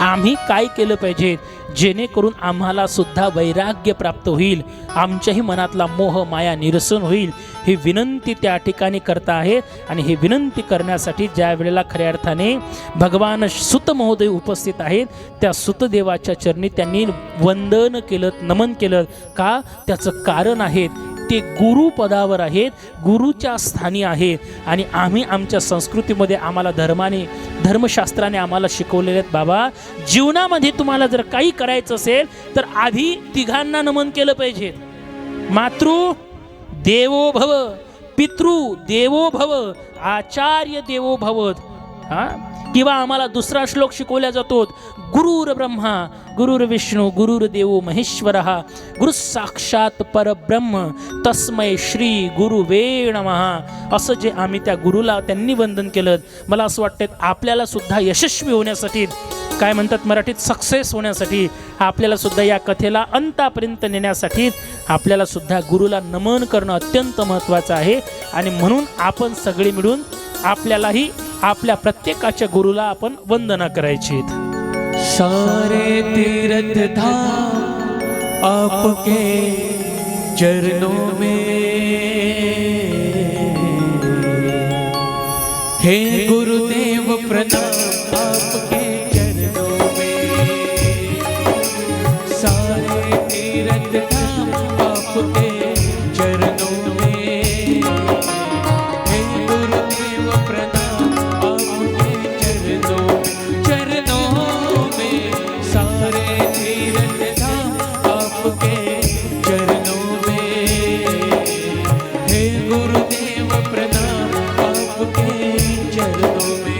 आम्ही काय केलं पाहिजे जेणेकरून आम्हाला सुद्धा वैराग्य प्राप्त होईल, आमच्याही मनातला मोह माया निरसन होईल, ही विनंती त्या ठिकाणी करता आहेत. आणि ही विनंती करण्यासाठी ज्या वेळेला खऱ्या अर्थाने भगवान सुत महोदय उपस्थित आहेत, त्या सुतदेवाच्या चरणी त्यांनी वंदन केलं, नमन केलं. का? त्याचं कारण आहे ते गुरुपदावर आहेत, गुरुच्या स्थानी आहेत. आणि आम्ही आमच्या संस्कृतीमध्ये आम्हाला धर्मशास्त्राने आम्हाला शिकवलेले आहेत, बाबा जीवनामध्ये तुम्हाला जर काही करायचं असेल तर आधी तिघांना नमन केलं पाहिजे. मातृ देवो भव, पितृ देवो भव, आचार्य देवो भव. किंवा आम्हाला दुसरा श्लोक शिकवला जातो, गुरुर ब्रह्मा गुरुर विष्णू गुरुर देवो महेश्वरः गुरु साक्षात परब्रह्म तस्मै श्री गुरुवे नमः. असं जे आम्ही त्या गुरुला त्यांनी वंदन केलं. मला असं वाटतं आपल्याला सुद्धा यशस्वी होण्यासाठी, काय म्हणतात मराठीत, सक्सेस होण्यासाठी, आपल्याला सुद्धा या कथेला अंतापर्यंत नेण्यासाठी आपल्याला सुद्धा गुरुला नमन करणं अत्यंत महत्त्वाचं आहे. आणि म्हणून आपण सगळे मिळून आपल्यालाही आपल्या प्रत्येकाच्या गुरुला आपण वंदना करायची. सारे तीर्थ धाम आपके चरणों में, हे गुरुदेव प्रणाम आपके चरणों में. सारे तीर्थ धाम आपके चरणों में, हे गुरुदेव प्रणाम आपके चरणों में. सारे तीर्थ धाम आपके चरणों में, हे गुरुदेव प्रणाम आपके चरणों में.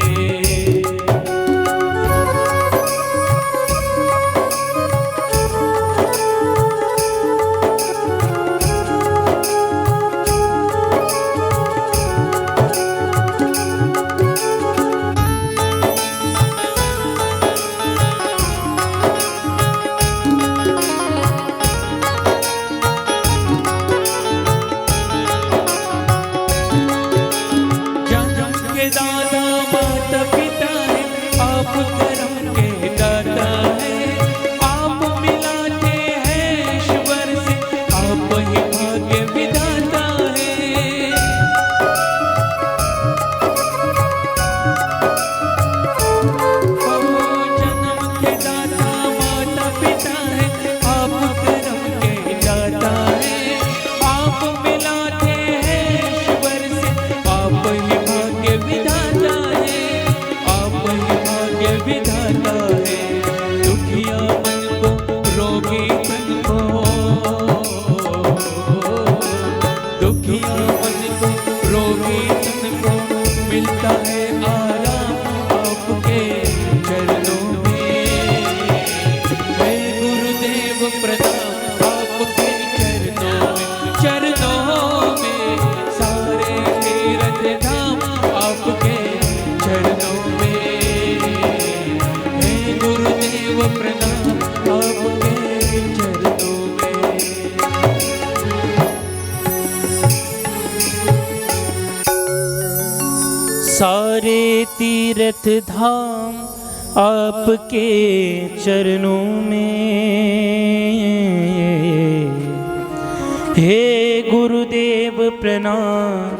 दादा माता पिता है, आप कर्म के दाता है, आप मिलाते हैं ईश्वर से, आप ही भाग्य विधाता है. जन्म के दाता माता पिता है, आप कर्म के दाता है, आप मिलाते हैं ईश्वर से, आप ही विधाता है, आप ही भाग्य विधाता. मिलता है आराम आपके चरणों में। हे गुरुदेव प्रणाम आपके चरणों में सारे तीर्थ धाम आपके चरणों में। हे गुरुदेव प्रणाम आपके चरणों में। सारे तीर्थ धाम आपके चरणों में। हे गुरुदेव प्रणाम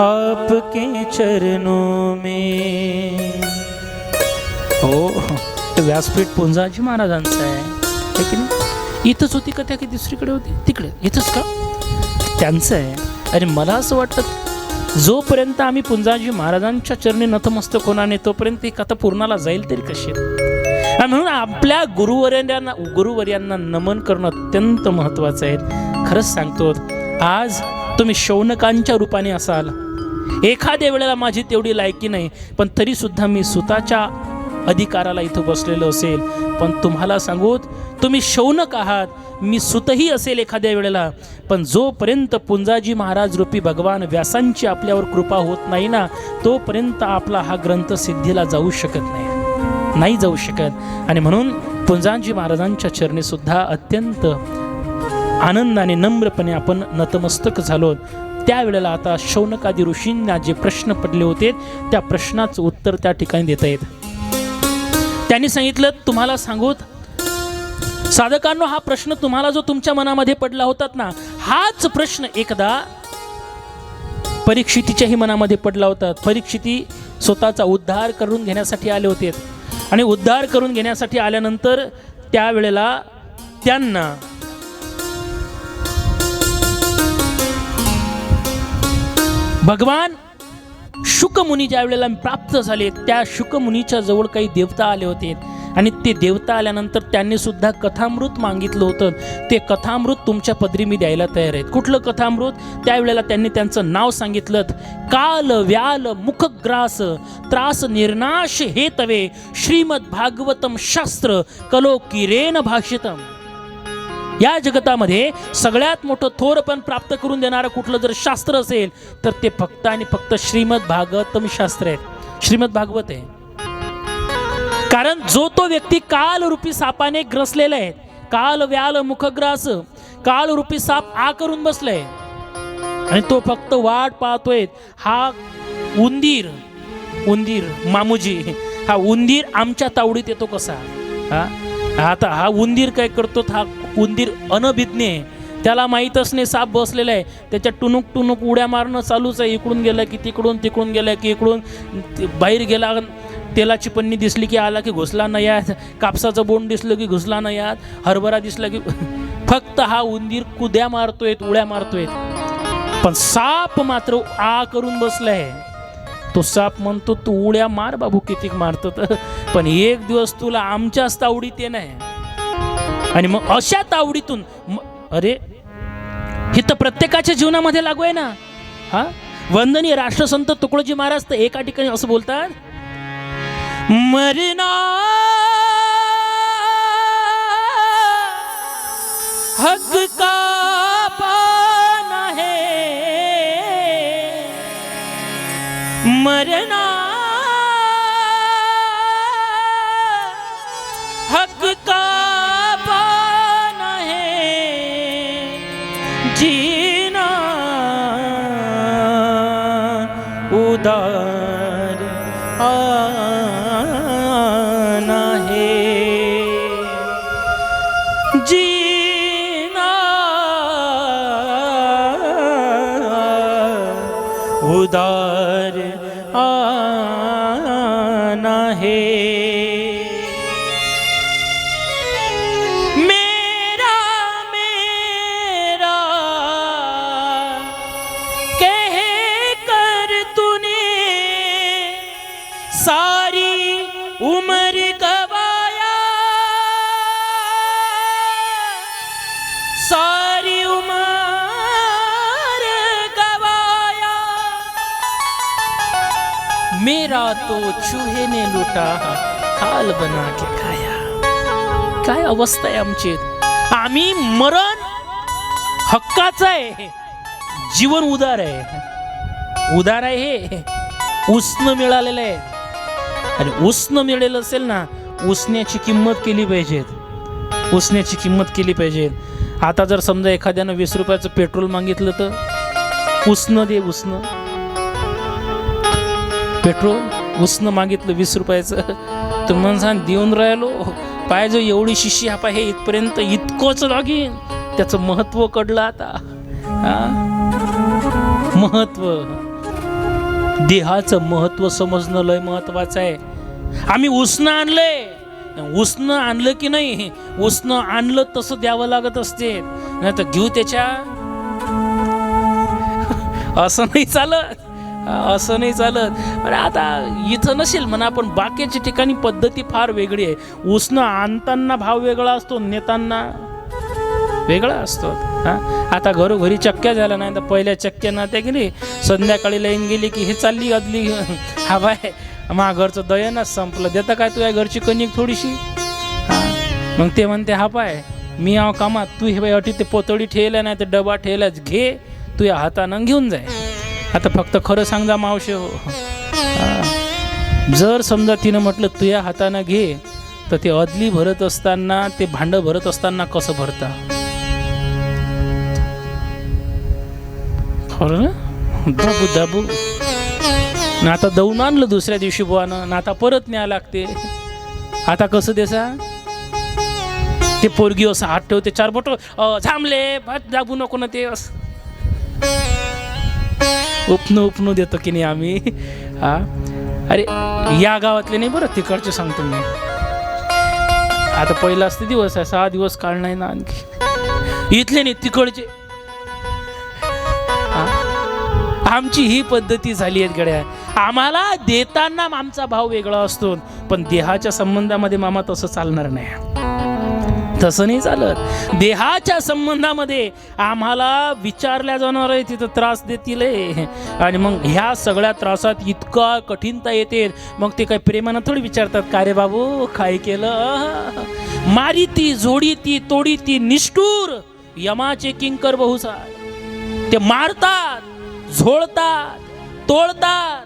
आपके चरणों में। हो, व्यासपीठ पुंजाजी महाराजांचं आहे की नाही? इथंच होती का त्या की दुसरीकडे होती? तिकडे इथंच का? त्यांचं आहे. आणि मला असं वाटतं जोपर्यंत आम्ही पुंजाजी महाराजांच्या चरणी नतमस्तक होणार नाही तोपर्यंत ही कथा पूर्णाला जाईल तरी कशी? आणि म्हणून आपल्या गुरुवर्यांना नमन करणं अत्यंत महत्त्वाचं आहे. खरंच सांगतो, आज तुम्ही शौनकांच्या रूपाने असाल. एखाद्या वेळेला माझी तेवढी लायकी नाही, पण तरीसुद्धा मी सुताच्या अधिकाराला इथं बसलेलो असेल. पण तुम्हाला सांगू, तुम्ही शौनक आहात, मी सुतही असेल एखाद्या वेळेला. पण जोपर्यंत पुंजाजी महाराज रूपी भगवान व्यासांची आपल्यावर कृपा होत नाही ना, तोपर्यंत आपला हा ग्रंथ सिद्धीला जाऊ शकत नाही जाऊ शकत. आणि म्हणून पुंजाजी महाराजांच्या चरणी सुद्धा अत्यंत आनंदाने नम्रपणे आपण नतमस्तक झालो. त्यावेळेला आता शौनकादी ऋषींना जे प्रश्न पडले होते त्या प्रश्नाचं उत्तर त्या ठिकाणी देता येत. त्यांनी सांगितलं, तुम्हाला सांगू साधकांनो, हा प्रश्न तुम्हाला जो तुमच्या मनामध्ये पडला होतात ना, हाच प्रश्न एकदा परीक्षितीच्याही मनामध्ये पडला होता. परीक्षिती स्वतःचा उद्धार करून घेण्यासाठी आले होते. आणि उद्धार करून घेण्यासाठी आल्यानंतर त्यावेळेला त्यांना भगवान शुकमुनी ज्या वेळेला प्राप्त झाले, त्या शुकमुनीच्या जवळ काही देवता आले होते. आणि ते देवता आल्यानंतर त्यांनी सुद्धा कथामृत मागितलं होतं. ते कथामृत तुमच्या पदरी मी द्यायला तयार आहेत. कुठलं कथामृत? त्यावेळेला त्यांनी त्यांचं नाव सांगितलं. काल व्याल मुखग्रास त्रास निर्नाश हे तवे श्रीमद भागवतम शास्त्र कलोकिरेन भाषितम. या जगतामध्ये सगळ्यात मोठं थोरपण प्राप्त करून देणारं कुठलं जर शास्त्र असेल तर ते फक्त आणि फक्त श्रीमद भागवतम शास्त्र आहे, श्रीमद भागवत आहे. कारण जो तो व्यक्ती काल रूपी सापाने ग्रसलेला आहे, काल व्याल मुखग्रास, काल रूपी साप आ करून बसलाय आणि तो फक्त वाट पाहतोय. हा उंदीर मामुजी, हा उंदीर आमच्या तावडीत येतो कसा? आता हा उंदीर काय करतो? हा उंदीर अनभिज्ञ आहे, त्याला माहीतच नाही साप बसलेला आहे. त्याच्या टुनुक टुनुक उड्या मारणं चालूच आहे. इकडून गेलं की तिकडून गेलं की इकडून बाहेर गेला. तेलाची पन्नी दिसली की आला की घुसला नाही यात, कापसाचं बोंड दिसलं की घुसला नाही यात, हरभरा दिसला की फक्त हा उंदीर कुद्या मारतोय, उड्या मारतोय. पण साप मात्र आ करून बसलाय. तो साप म्हणतो, तू उड्या मार बाबू, किती मारतो, पण एक दिवस तुला आमच्याच तावडीत ये नाही. आणि मग अशा तावडीतून अरे हे तर प्रत्येकाच्या जीवनामध्ये लागू आहे ना. हा, वंदनीय राष्ट्रसंत तुकडोजी महाराज तर एका ठिकाणी असं बोलतात, मरना हक का पाना है, मरना हक का पाना है, जीना उदार आना है, जीना उदार आना है. सारी उम्र गवाया, सारी उम्र गवाया, मेरा तो चूहे ने लुटा खाल बना के खाया. काय अवस्था आहे आमची. आम्ही मरण हक्काचं आहे, जीवन उदार आहे. उदार आहे हे उसनं मिळालेलं आहे. आणि उसनं मिळालेलं असेल ना, उसण्याची किंमत केली पाहिजे. उसण्याची किंमत केली पाहिजे. आता जर समजा एखाद्यानं 20 रुपयाचं पेट्रोल मागितलं तर उसनं दे. उसनं पेट्रोल उसनं मागितलं 20 रुपयाचं तर मन सांग देऊन राहिलो पाहिजे. एवढी शिशी हापा हे इथपर्यंत इतकंच लागेल. त्याचं महत्व कळलं आता. महत्व, देहाचं महत्व समजणं लय महत्वाचं आहे. आम्ही उसनं आणलंय. उसनं आणलं की नाही, उसनं आणलं तसं द्यावं लागत असते. नाही तर घेऊ त्याच्या, असं नाही चालत. असं नाही चालत. अरे आता इथं नसेल म्हणा, पण बाकीच्या ठिकाणी पद्धती फार वेगळी आहे. उसनं आणताना भाव वेगळा असतो, नेताना वेगळा असतो. आता घरोघरी चक्क्या झाल्या नाही तर पहिल्या चक्क्या नव्हत्या गेली. संध्याकाळी लाईन गेली की हे चालली अदली. हा बाय मा घरचं दयनच संपलं. देता काय तुझ्या घरची कणिक थोडीशी. मग ते म्हणते हा पाय मी आव कामात, तू हे बाई अटी ते पोतळी ठेवल्या नाही तर डबा ठेवल्याच घे, तुझ्या हातानं घेऊन जाय. आता फक्त खरं सांग जा मावशे हो. जर समजा तिनं म्हटलं तुझ्या हातानं घे तर ते अदली भरत असताना, ते भांडं भरत असताना कसं भरता. खरं ना, दाबू दाबू ना. आता दौन आणलं दुसऱ्या दिवशी बुवानं ना, आता परत न्याय लागते. आता कसं देसा. ते पोरगी असं हात ठेवते, 4 बोट झांबले दाबू नको ना ते असं उपनू देतो की नाही आम्ही. अरे या गावातले नाही बरं, तिकडचे सांगतो मी. आता पहिला असते दिवस आहे, 6 दिवस काळ नाही ना आणखी. इथले नाही तिकडचे. आमची ही पद्धती झाली आहे गड्या. आम्हाला देताना आमचा भाव वेगळा असतो, पण देहाच्या संबंधामध्ये मामा तसं चालणार नाही. तसं नाही चालत. देहाच्या संबंधामध्ये आम्हाला विचारल्या जाणार आहे तिथं त्रास देतील. आणि मग ह्या सगळ्या त्रासात इतका कठीणता येते. मग ते काही प्रेमानं थोडी विचारतात का रे बाबू काय केलं. मारी ती, जोडी ती, तोडी ती, निष्ठूर यमाचे किंकर बहुसार. ते मारतात, झोळतात, तोडतात,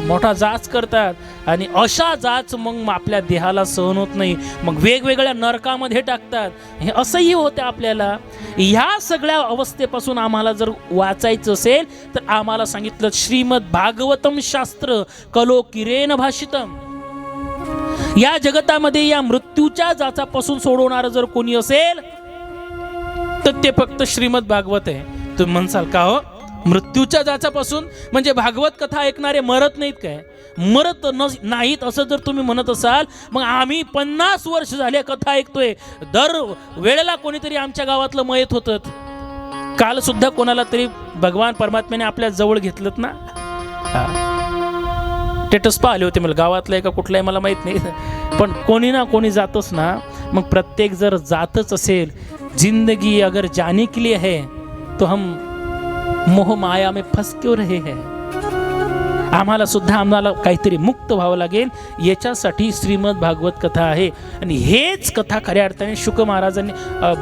मोठा जाच करतात. आणि अशा जाच मग आपल्या देहाला सहन होत नाही, मग वेगवेगळ्या नरकामध्ये टाकतात. हे असंही होतं आपल्याला. ह्या सगळ्या अवस्थेपासून आम्हाला जर वाचायचं असेल तर आम्हाला सांगितलं श्रीमद भागवतम शास्त्र कलोकिरेन भाषितम. या जगतामध्ये या मृत्यूच्या जाचापासून सोडवणारं जर कोणी असेल तर ते फक्त श्रीमद भागवत आहे. तुम्ही म्हणसाल का हो मृत्यूच्या जाचापासून म्हणजे भागवत कथा ऐकणारे मरत नाहीत काय. मरत नाहीत असं जर तुम्ही म्हणत असाल, मग आम्ही 50 वर्ष झाले कथा ऐकतोय. दर वेळेला कोणीतरी आमच्या गावातलं मयत होतं. काल सुद्धा कोणाला तरी भगवान परमात्म्याने आपल्या जवळ घेतलं ना. स्टेटस पाहिले होते मला, गावातलं आहे का कुठलं आहे मला माहीत नाही, पण कोणी ना कोणी जातच ना. मग प्रत्येक जर जातच असेल, जिंदगी अगर जाने के लिए है तो हम मोह माया में फंस क्यों रहे हैं. आम्हाला काहीतरी मुक्त व्हावं लागेल. याच्यासाठी श्रीमद भागवत कथा आहे. आणि हेच कथा खऱ्या अर्थाने शुक महाराजांनी,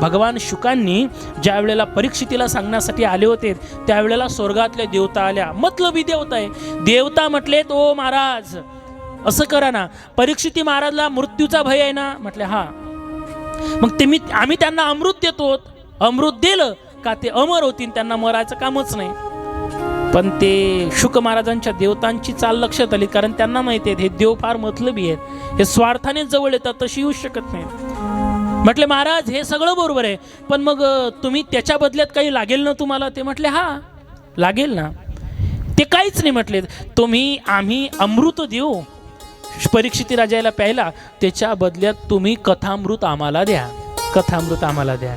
भगवान शुकांनी ज्या वेळेला परीक्षितीला सांगण्यासाठी आले होते त्यावेळेला स्वर्गातल्या देवता आल्या. मतलबी देवता आहे. देवता म्हटले तो महाराज असं करा ना, परीक्षिती महाराजला मृत्यूचा भय आहे ना. म्हटले हा. मग आम्ही त्यांना अमृत देतो. अमृत दिलं का ते अमर होतील, त्यांना मरायचं कामच नाही. पण ते शुक महाराजांच्या देवतांची चाल लक्षात आली, कारण त्यांना माहिती आहे हे देव फार मतलबी आहेत, हे स्वार्थाने जवळ येतात, तशी येऊ शकत नाही. म्हटले महाराज हे सगळं बरोबर आहे, पण मग तुम्ही त्याच्या बदल्यात काही लागेल ना तुम्हाला. ते म्हटले हा लागेल ना. ते काहीच नाही म्हटले, आम्ही अमृत देऊ परीक्षिती राजाला प्यायला, त्याच्या बदल्यात तुम्ही कथामृत आम्हाला द्या. कथामृत आम्हाला द्या.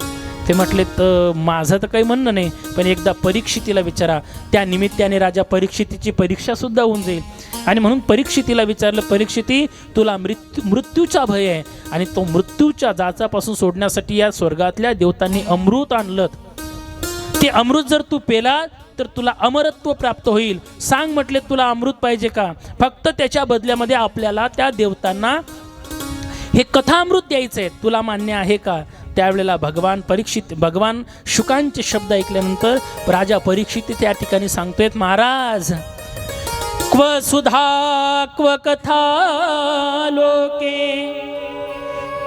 ते म्हटले तर माझं तर काही म्हणणं नाही, पण एकदा परीक्षितीला विचारा. त्या निमित्ताने राजा परीक्षितीची परीक्षा सुद्धा होऊन जाईल. आणि म्हणून परीक्षितीला विचारलं, परीक्षिती तुला मृत्यूचा भय आहे आणि तो मृत्यूच्या जाचापासून सोडण्यासाठी या स्वर्गातल्या देवतांनी अमृत आणलं. ते ते अमृत जर तू पेला तर तुला अमरत्व प्राप्त होईल. सांग म्हटले तुला अमृत पाहिजे का? फक्त त्याच्या बदल्यामध्ये आपल्याला त्या देवतांना हे कथामृत द्यायचं आहे, तुला मान्य आहे का? त्यावेळेला भगवान शुकांचे शब्द ऐकल्यानंतर राजा परीक्षित त्या ठिकाणी सांगतोय, महाराज क्व सुधा क्व कथा लोके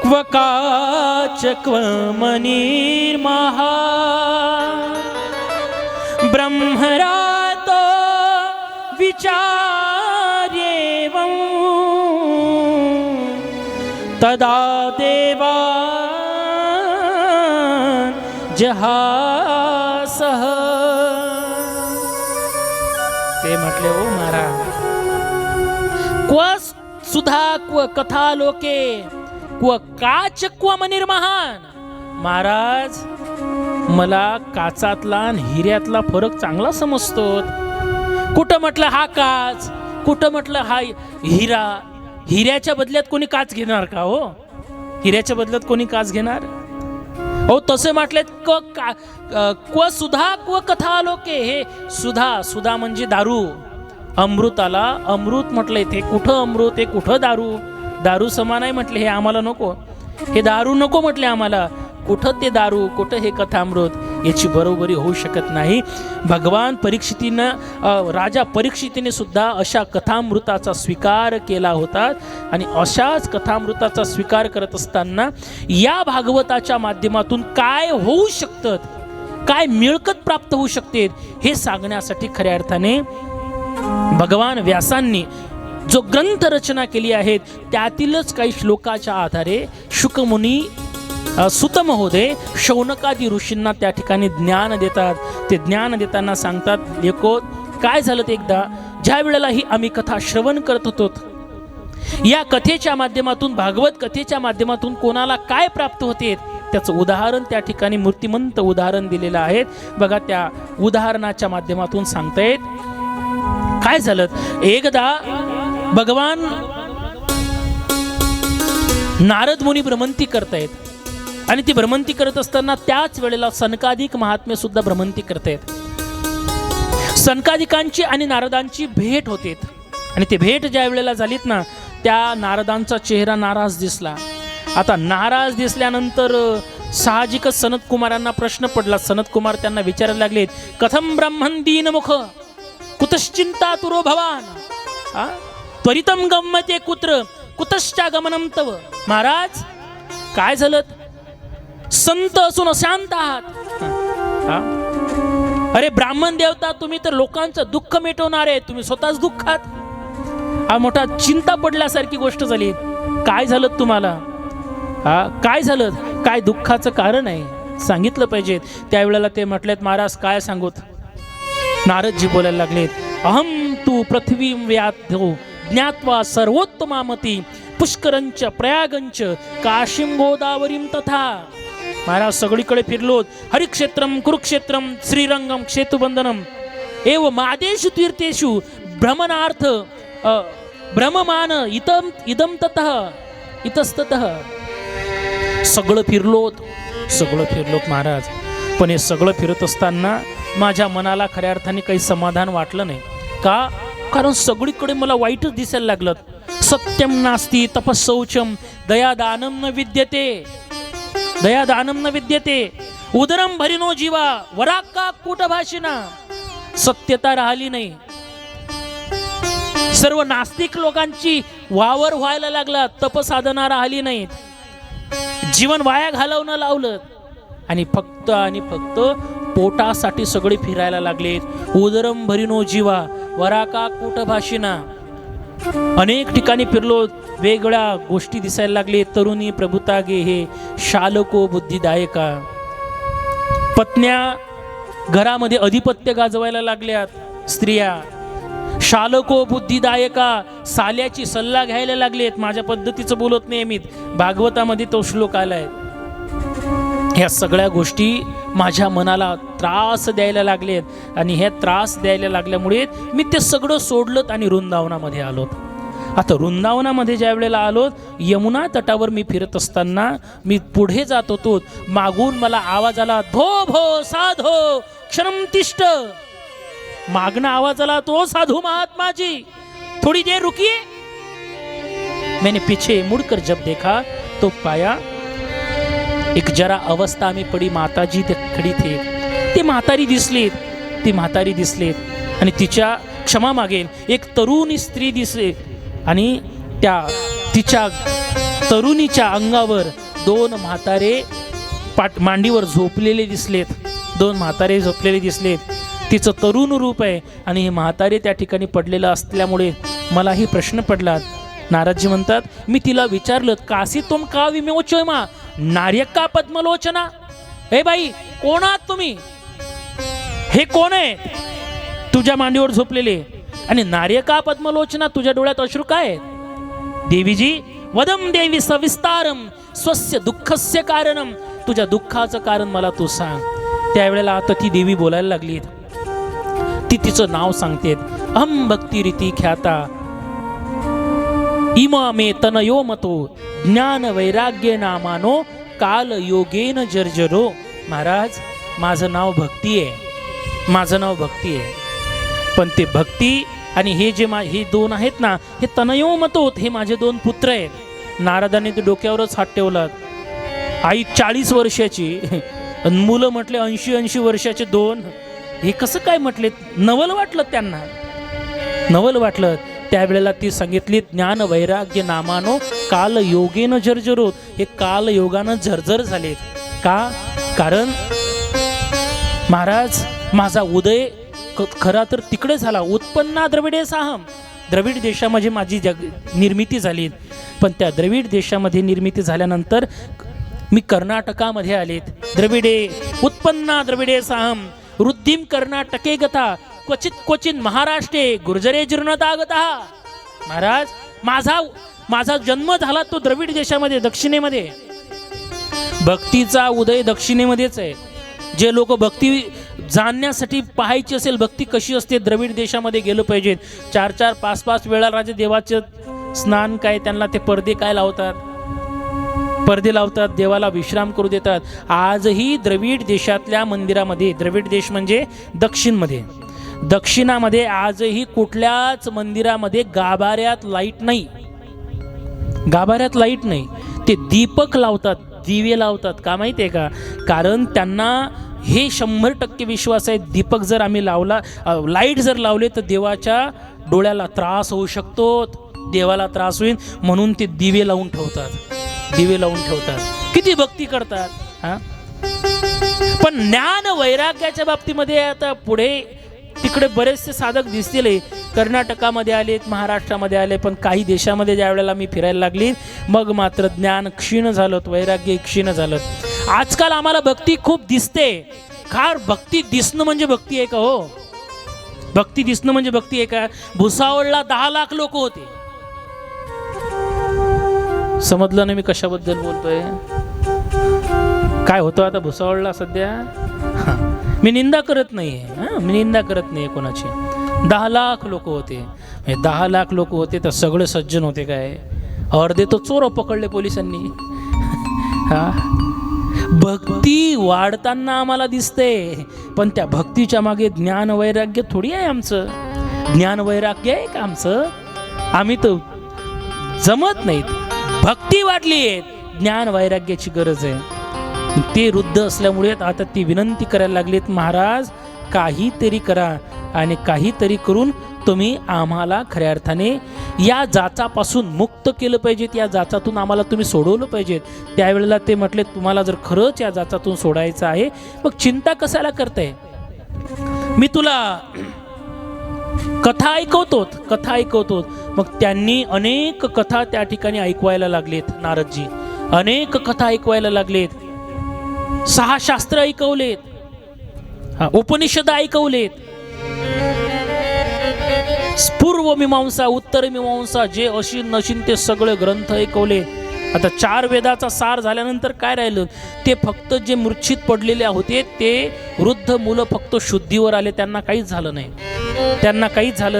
क्व काच क्व मनीर्महा ब्रह्मरातो विचार्येवं तदा देवा जहासः. ते म्हटले, ओ महाराज, क्व सुधा क्व कथा लोके क्व काच क्व मनिर्महान. महाराज, मला काचातला आणि हिऱ्यातला फरक चांगला समजतो. कुठं म्हटलं हा काच, कुठं म्हटलं हा हिरा. हिऱ्याच्या बदल्यात कोणी काच घेणार का हो? हिऱ्याच्या बदल्यात कोणी काच घेणार हो? तसे म्हटले क्व सुधा क्व कथा लोके. हे सुधा म्हणजे दारू. अमृताला अमृत म्हटलंय, ते कुठं अमृत, हे कुठं दारू. दारू समान आहे म्हटले, हे आम्हाला नको. हे दारू नको म्हटले आम्हाला. कुठं ते दारू, कुठं हे कथामृत, याची बरोबरी होऊ शकत नाही. भगवान परीक्षितीनं, राजा परीक्षितीने सुद्धा अशा कथामृताचा स्वीकार केला होता. आणि अशाच कथामृताचा स्वीकार करत असताना या भागवताच्या माध्यमातून काय होऊ शकतं, काय मिळकत प्राप्त होऊ शकते, हे सांगण्यासाठी खऱ्या अर्थाने भगवान व्यासांनी जो ग्रंथ रचना केली आहे त्यातीलच काही श्लोकाच्या आधारे शुकमुनी सुत महोदय शौनकादी ऋषींना त्या ठिकाणी ज्ञान देतात. ते ज्ञान देताना सांगतात, लेको काय झालं ते एकदा ज्या वेळेला ही आम्ही कथा श्रवण करत होतो, या कथेच्या माध्यमातून, भागवत कथेच्या माध्यमातून कोणाला काय प्राप्त होते त्याचं उदाहरण त्या ठिकाणी मूर्तिमंत उदाहरण दिलेलं आहे. बघा, त्या उदाहरणाच्या माध्यमातून सांगतायत काय झालं. एकदा भगवान नारद मुनी भ्रमंती करतायत आणि ती भ्रमंती करत असताना त्याच वेळेला सनकादिक महात्मे सुद्धा भ्रमंती करतायत. सनकादिकांची आणि नारदांची भेट होते आणि ती भेट ज्या वेळेला झालीत ना, त्या नारदांचा चेहरा नाराज दिसला. आता नाराज दिसल्यानंतर साहजिकच सनत कुमारांना प्रश्न पडला. सनत कुमार त्यांना विचारायला लागलेत, कथम ब्रह्मन् दीनमुख कुतश्चिंता तुरो भवान त्वरितम गम्यते कुत्र कुतश्चागमनम तव. महाराज, काय झालं? संत असून अशांत आहात. अरे ब्राह्मण देवता, तुम्ही तर लोकांचं दुःख मिटवणारे, तुम्ही स्वतःच दुःखात. हा मोठा चिंता पडल्यासारखी गोष्ट झाली. काय झालं तुम्हाला? काय झालं? काय दुःखाचं कारण आहे सांगितलं पाहिजे. त्यावेळेला ते म्हटलेत, महाराज काय सांगूत. नारदजी बोलायला लागलेत, अहम तू पृथ्वी व्याधो ज्ञात्वा सर्वोत्तमामती पुष्करंच प्रयागंच काशीम गोदावरीम तथा. महाराज सगळीकडे फिरलोत. हरिक्षेत्रम कुरुक्षेत्रम श्रीरंगम क्षेतुबंधनम एव मादेशु तीर्थेषु भ्रमणार्थ भ्रममान इदम ततः इतस्ततः. सगळं फिरलोत महाराज. पण हे सगळं फिरत असताना माझ्या मनाला खऱ्या अर्थाने काही समाधान वाटलं नाही. का? कारण सगळीकडे मला वाईटच दिसायला लागलं. सत्यम नास्ती तपस्सौचम दयादानम न विद्यते उदरम भरिनो जीवा वराका कूटभाषिना. सत्यता राहिली नाही. सर्व नास्तिक लोकांची वावर व्हायला लागला. तपसाधना राहिली नाहीत. जीवन वाया घालवणं लावलं आणि फक्त पोटासाठी सगळे फिरायला लागलेत. उदरम भरिनो जीवा वराका कूटभाषिना. अनेक ठिकाणी फिरलो, वेगळ्या गोष्टी दिसायला लागले. तरुणी प्रभुता गे हे शालको बुद्धिदायका. पत्न्या घरामध्ये अधिपत्य गाजवायला लागल्यात. स्त्रिया शालको बुद्धिदायका, साल्याची सल्ला घ्यायला लागलेत. माझ्या पद्धतीचं बोलत नाही मी, भागवतामध्ये तो श्लोक आलाय. ह्या सगळ्या गोष्टी माझ्या मनाला त्रास द्यायला लागलेत आणि हे त्रास द्यायला लागल्यामुळे मी ते सगळं सोडलं आणि वृंदावनामध्ये आलो. आता वृंदावनामध्ये ज्या वेळेला आलो, यमुना तटावर मी फिरत असताना मी पुढे जात होतो. मागून मला आवाज आला, धो भो साधो क्षणम तिष्ठ, मागना आवाज आला, तो साधु महात्मा जी थोड़ी देर रुकिए। मैंने पीछे मुड़कर जब देखा तो पाया एक जरा अवस्था में पड़ी माताजी ते खड़ी थे। ती म्हातारी दिसलीत आणि तिच्या क्षमा मागेल एक तरुणी स्त्री दिसली आणि त्या तिच्या तरुणीच्या अंगावर दोन म्हातारे मांडीवर झोपलेले दिसलेत। तिचं तरुण रूप आहे आणि हे म्हातारे त्या ठिकाणी पडलेलं असल्यामुळे मलाही प्रश्न पडला। नारदजी म्हणतात, मी तिला विचारलं, कासी तुम का विमोचय मा नार्यका पद्मलोचना, हे बाई कोण आहात तुम्ही, हे कोण आहे तुझ्या मांडीवर झोपलेले, आणि नार्यका पद्मलोचना तुझ्या डोळ्यात अश्रू काय? देवीजी वदम देवी सविस्तारम स्वस्य दुःखस्य कारणम, तुझ्या दुःखाचं कारण मला तू सांग। त्यावेळेला आता ती देवी बोलायला लागली, ती तिचं नाव सांगते, अहम भक्ती रीती ख्याता इमा मे तनयो मतो ज्ञान वैराग्य नामानो काल योगेन जर्जरो। महाराज माझं नाव भक्ती आहे, पण ते भक्ती आणि हे जे हे दोन आहेत ना, हे तनयो मतोत, हे माझे दोन पुत्र आहेत। नारदाने ते डोक्यावरच हात ठेवला। आई 40 वर्षाची, मुलं म्हटले 80 वर्षाचे दोन, हे कसं काय म्हटले? नवल वाटलं। त्यावेळेला ती सांगितली, ज्ञान वैराग्य नामानो काल योगेन जर्जरो, हे काल योगानं जर्जर झाले। का? कारण महाराज माझा उदय खरा तर तिकडे झाला, उत्पन्ना द्रविडे साहम, द्रविड देशामध्ये माझी निर्मिती झाली। पण त्या द्रविड देशामध्ये निर्मिती झाल्यानंतर मी कर्नाटकामध्ये आलेत। द्रविडे उत्पन्ना द्रविडे साहम वृद्धिम कर्नाटके गता क्वचित महाराष्ट्रे गुर्जरे जीर्णता गता। महाराज माझा जन्म झाला तो द्रविड देशामध्ये, दक्षिणेमध्ये। भक्तीचा उदय दक्षिणेमध्येच आहे। जे लोक भक्ती जाणण्यासाठी पाहायची असेल भक्ती कशी असते, द्रविड देशामध्ये गेलं पाहिजे। 4-4, 5-5 वेळा राजे देवाचे स्नान काय, त्यांना ते पडदे लावतात, देवाला विश्राम करू देतात। आजही द्रविड देशातल्या मंदिरामध्ये, द्रविड देश म्हणजे दक्षिणामध्ये आजही कुठल्याच मंदिरामध्ये गाभाऱ्यात लाईट नाही, ते दीपक लावतात, दिवे लावतात। का माहिती आहे का? कारण त्यांना हे 100% विश्वास आहे, दीपक जर आम्ही लावला, लाईट जर लावले तर देवाच्या डोळ्याला त्रास होऊ शकतो, देवाला त्रास होईल, म्हणून ते दिवे लावून ठेवतात। किती भक्ती करतात हा? पण ज्ञान वैराग्याच्या बाबतीमध्ये आता पुढे तिकडे बरेचसे साधक दिसतील, कर्नाटकामध्ये आलेत, महाराष्ट्रामध्ये आले, पण काही देशामध्ये ज्या वेळेला मी फिरायला लागली मग मात्र ज्ञान क्षीण झालं, वैराग्य क्षीण झालं। आजकाल आम्हाला भक्ती खूप दिसते, खार भक्ती दिसणं म्हणजे भक्ती आहे का? हो, भक्ती दिसणं म्हणजे भक्ती आहे का? भुसावळला 10 लाख लोक होते, समजलं ना मी कशाबद्दल बोलतोय? काय होतं आता भुसावळला सध्या? मी निंदा करत नाहीये कोणाची। 10 लाख लोक होते, 10 लाख लोक होते तर सगळे सज्जन होते काय? अर्धे तो चोर पकडले पोलिसांनी। भक्ती वाढताना आम्हाला दिसते, पण त्या भक्तीच्या मागे ज्ञान वैराग्य थोडी आहे आमचं। ज्ञान वैराग्य आहे का आमचं? आम्ही तर जमत नाहीत। भक्ती वाढली आहे, ज्ञान वैराग्याची गरज आहे। ते वृद्ध असल्यामुळे आता ती विनंती करायला लागलीत, महाराज काहीतरी करा आणि काहीतरी करून तुम्ही आम्हाला खऱ्या अर्थाने या जाचापासून मुक्त केलं पाहिजे, या जाचातून आम्हाला तुम्ही सोडवलं पाहिजे। त्यावेळेला ते म्हटले, तुम्हाला जर खरंच या जाचातून सोडायचं आहे मग चिंता कशाला करताय, मी तुला कथा ऐकवतो। मग त्यांनी अनेक कथा त्या ठिकाणी ऐकवायला लागलेत। नारदजी अनेक कथा ऐकवायला लागलेत, 6 शास्त्र ऐकवलेत, उपनिषद ऐकवलेत, पूर्व मीमांसा, उत्तर मीमांसा, जे अशीन नशीन ते सगळे ग्रंथ ऐकवले। आता 4 वेदाचा सार झाल्यानंतर काय राहिलं? ते फक्त जे मूर्छित पडलेले होते ते वृद्ध मुलं फक्त शुद्धीवर आले, त्यांना काहीच झालं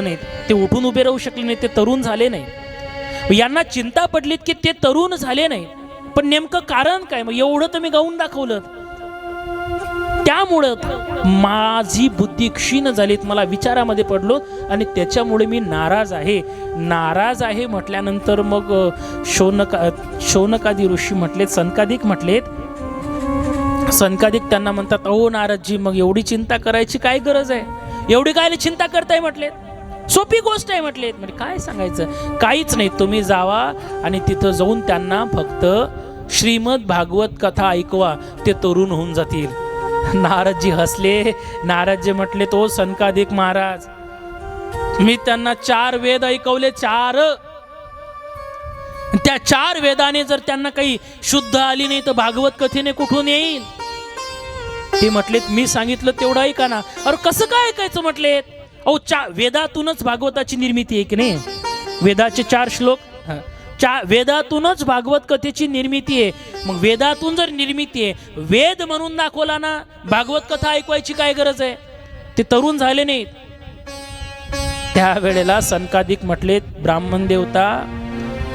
नाही, ते उठून उभे राहू शकले नाही, ते तरुण झाले नाही। यांना चिंता पडलीत की ते तरुण झाले नाही, पण नेमकं कारण काय? मग एवढं तुम्ही गाऊन दाखवलं, त्या त्यामुळं माझी बुद्धी क्षीण झालीत, मला विचारामध्ये पडलो आणि त्याच्यामुळे मी नाराज आहे म्हटल्यानंतर मग शौनकादी ऋषी म्हटलेत, सनकादिक म्हटलेत. सनकादिक त्यांना म्हणतात, अहो नारदजी, मग एवढी चिंता करायची काय गरज आहे, एवढी काय चिंता करताय म्हटलेत, सोपी गोष्ट आहे म्हटलेत. म्हणजे काय सांगायचं, काहीच नाही, तुम्ही जावा आणि तिथं जाऊन त्यांना फक्त श्रीमद भागवत कथा ऐकवा, ते तरुण होऊन जातील. नारदजी हसले. नारदजी म्हटले, तो सनकादिक महाराज, मी त्यांना 4 वेद ऐकवले, 4. त्या 4 वेदाने जर त्यांना काही शुद्ध आली नाही तर भागवत कथेने कुठून येईल. ते म्हटलेत, मी सांगितलं तेवढं ऐका ना. अरे कसं काय ऐकायचं म्हटलेत, अहो वेदातूनच भागवताची निर्मिती आहे की नाही, वेदाचे 4 श्लोक, वेदातूनच भागवत कथेची निर्मिती आहे. मग वेदातून जर निर्मिती आहे, वेद म्हणून दाखवला ना, भागवत कथा ऐकवायची काय गरज आहे. ते तरुण झाले नाहीत. त्यावेळेला सनकादिक म्हटलेत, ब्राह्मण देवता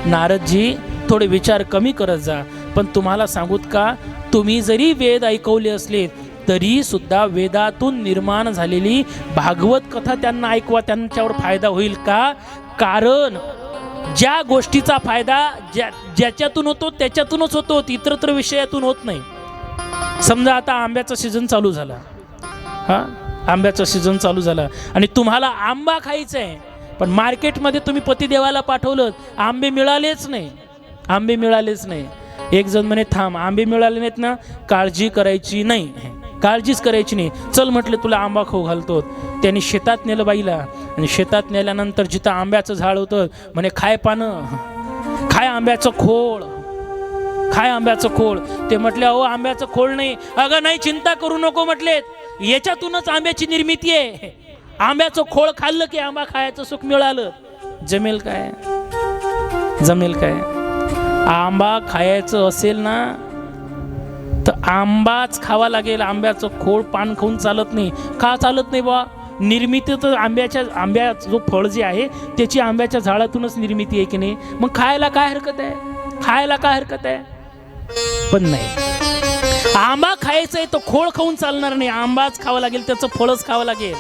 नारदजी, थोडे विचार कमी करत जा. पण तुम्हाला सांगूत का, तुम्ही जरी वेद ऐकवले असले तरी सुद्धा वेदातून निर्माण झालेली भागवत कथा त्यांना ऐकवा, त्यांच्यावर फायदा होईल का. कारण ज्या गोष्टीचा फायदा ज्याच्यातून होतो त्याच्यातूनच होतो, इतरत्र विषयातून होत नाही. समजा आता आंब्याचा सीझन चालू झाला, आंब्याचा सीझन चालू झाला आणि तुम्हाला आंबा खायचा आहे, पण मार्केटमध्ये तुम्ही पतिदेवाला पाठवलं, आंबे मिळालेच नाही. एक जण म्हणे, थांब, आंबे मिळाले नाहीत ना, काळजीच करायची नाही. चल म्हटलं, तुला आंबा खाऊ घालतो. त्यांनी शेतात नेलं बाईला आणि शेतात नेल्यानंतर जिथं आंब्याचं झाड होतं, म्हणे, खाय पानं, खाय आंब्याचं खोळ. ते म्हटले, अहो आंब्याचं खोळ नाही. अगं नाही, चिंता करू नको म्हटलेत, याच्यातूनच आंब्याची निर्मिती आहे. आंब्याचं खोळ खाल्लं की आंबा खायचं सुख मिळालं. जमेल काय. आंबा खायचं असेल ना तर आंबाच खावा लागेल. आंब्याचं खोळ पान खाऊन चालत नाही. का चालत नाही बा, निर्मिती तर आंब्या जो फळ जे आहे त्याची आंब्याच्या झाडातूनच निर्मिती आहे की नाही. मग खायला काय हरकत आहे. पण नाही, आंबा खायचा आहे तो खोळ खाऊन चालणार नाही, आंबाच खावा लागेल, त्याचं फळच खावं लागेल.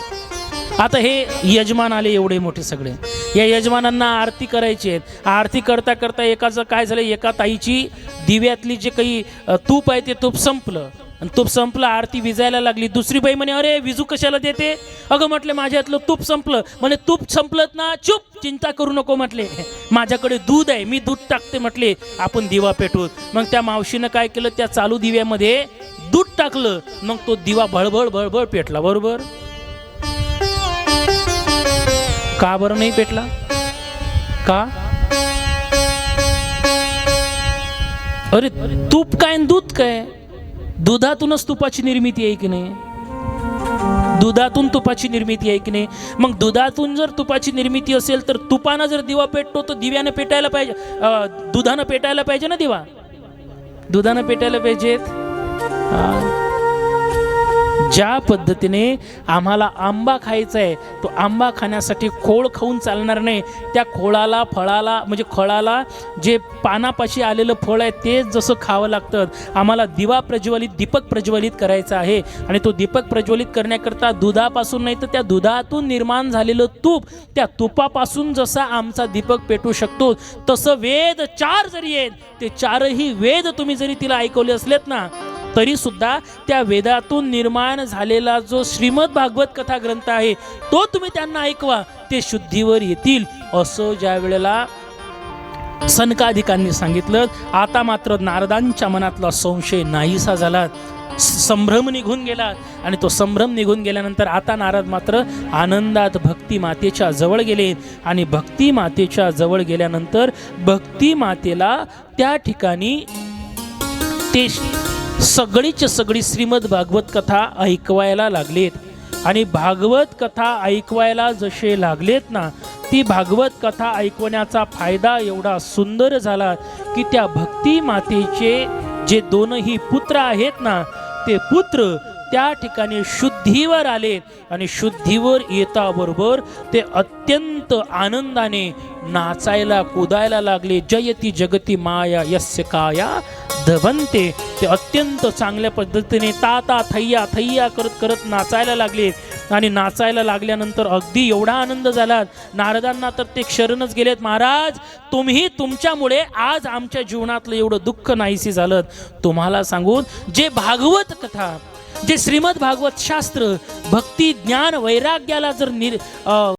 आता हे यजमान आले एवढे मोठे सगळे, या यजमानांना आरती करायची आहे. आरती करता करता एकाचं काय झालं, एका ताईची दिव्यातली जे काही तूप आहे ते तूप संपलं आणि तूप संपलं, आरती विजायला लागली. दुसरी बाई म्हणे, अरे विजू कशाला देते. अगं म्हटले, माझ्यातलं तूप संपलं. म्हणे, तूप संपलं ना, चुप, चिंता करू नको म्हटले, माझ्याकडे दूध आहे, मी दूध टाकते म्हटले, आपण दिवा पेटवू. मग त्या मावशीनं काय केलं, त्या चालू दिव्यामध्ये दूध टाकलं. मग तो दिवा भळभळ पेटला. बरोबर, का बरं नाही पेटला, का. अरे तूप काय दूध काय, दुधातूनच तुपाची निर्मिती आहे की नाही. मग दुधातून जर तुपाची निर्मिती असेल तर तुपानं जर दिवा पेटतो तर दिव्यानं पेटायला पाहिजे, दुधानं पेटायला पाहिजे ना. दिवा दुधानं पेटायला पाहिजेत. ज्या पद्धतीने आम्हाला आंबा खायचा आहे, तो आंबा खाण्यासाठी खोळ खाऊन चालणार नाही. त्या खोळाला, फळाला, म्हणजे फळाला जे पानापाशी आलेलं फळ आहे ते जसं खावं लागतं. आम्हाला दीपक प्रज्वलित करायचा आहे आणि तो दीपक प्रज्वलित करण्याकरता दुधापासून नाही तर त्या दुधातून निर्माण झालेलं तूप, त्या तुपापासून जसा आमचा दीपक पेटू शकतो तसं वेद 4 जरी आहेत, ते 4ही वेद तुम्ही जरी तिला ऐकवले असलेत ना तरी सुद्धा त्या वेदातून निर्माण झालेला जो श्रीमद भागवत कथा ग्रंथ आहे तो तुम्ही त्यांना ऐकवा, ते शुद्धीवर येतील. असं ज्या वेळेला सनकादिकांनी सांगितलं, आता मात्र नारदांच्या मनातला संशय नाहीसा झाला, संभ्रम निघून गेला. आणि तो संभ्रम निघून गेल्यानंतर आता नारद मात्र आनंदात भक्ती मातेच्या जवळ गेले. आणि भक्ती मातेच्या जवळ गेल्यानंतर भक्ती मातेला त्या ठिकाणी ते सगळीच्या सगळी श्रीमद भागवत कथा ऐकवायला लागलेत. आणि भागवत कथा ऐकवायला जसे लागलेत ना, ती भागवत कथा ऐकवण्याचा फायदा एवढा सुंदर झाला की त्या भक्ती मातेचे जे 2ही पुत्र आहेत ना, ते पुत्र त्या ठिकाणी शुद्धीवर आले आणि शुद्धीवर येता बरोबर ते अत्यंत आनंदाने नाचायला कुदायला लागले. जयती जगती माया यस्य काया धवंते. ते अत्यंत चांगल्या पद्धतीने ता थैया थैया करत करत नाचायला लागले. आणि नाचायला लागल्यानंतर अगदी एवढा आनंद झाला नारदांना तर ते शरणच गेलेत. महाराज तुम्ही तुमच्यामुळे आज आमच्या जीवनातलं एवढं दुःख नाहीसे झालं. तुम्हाला सांगून जे भागवत कथा जे श्रीमद भागवत शास्त्र भक्ती ज्ञान वैराग्याला जर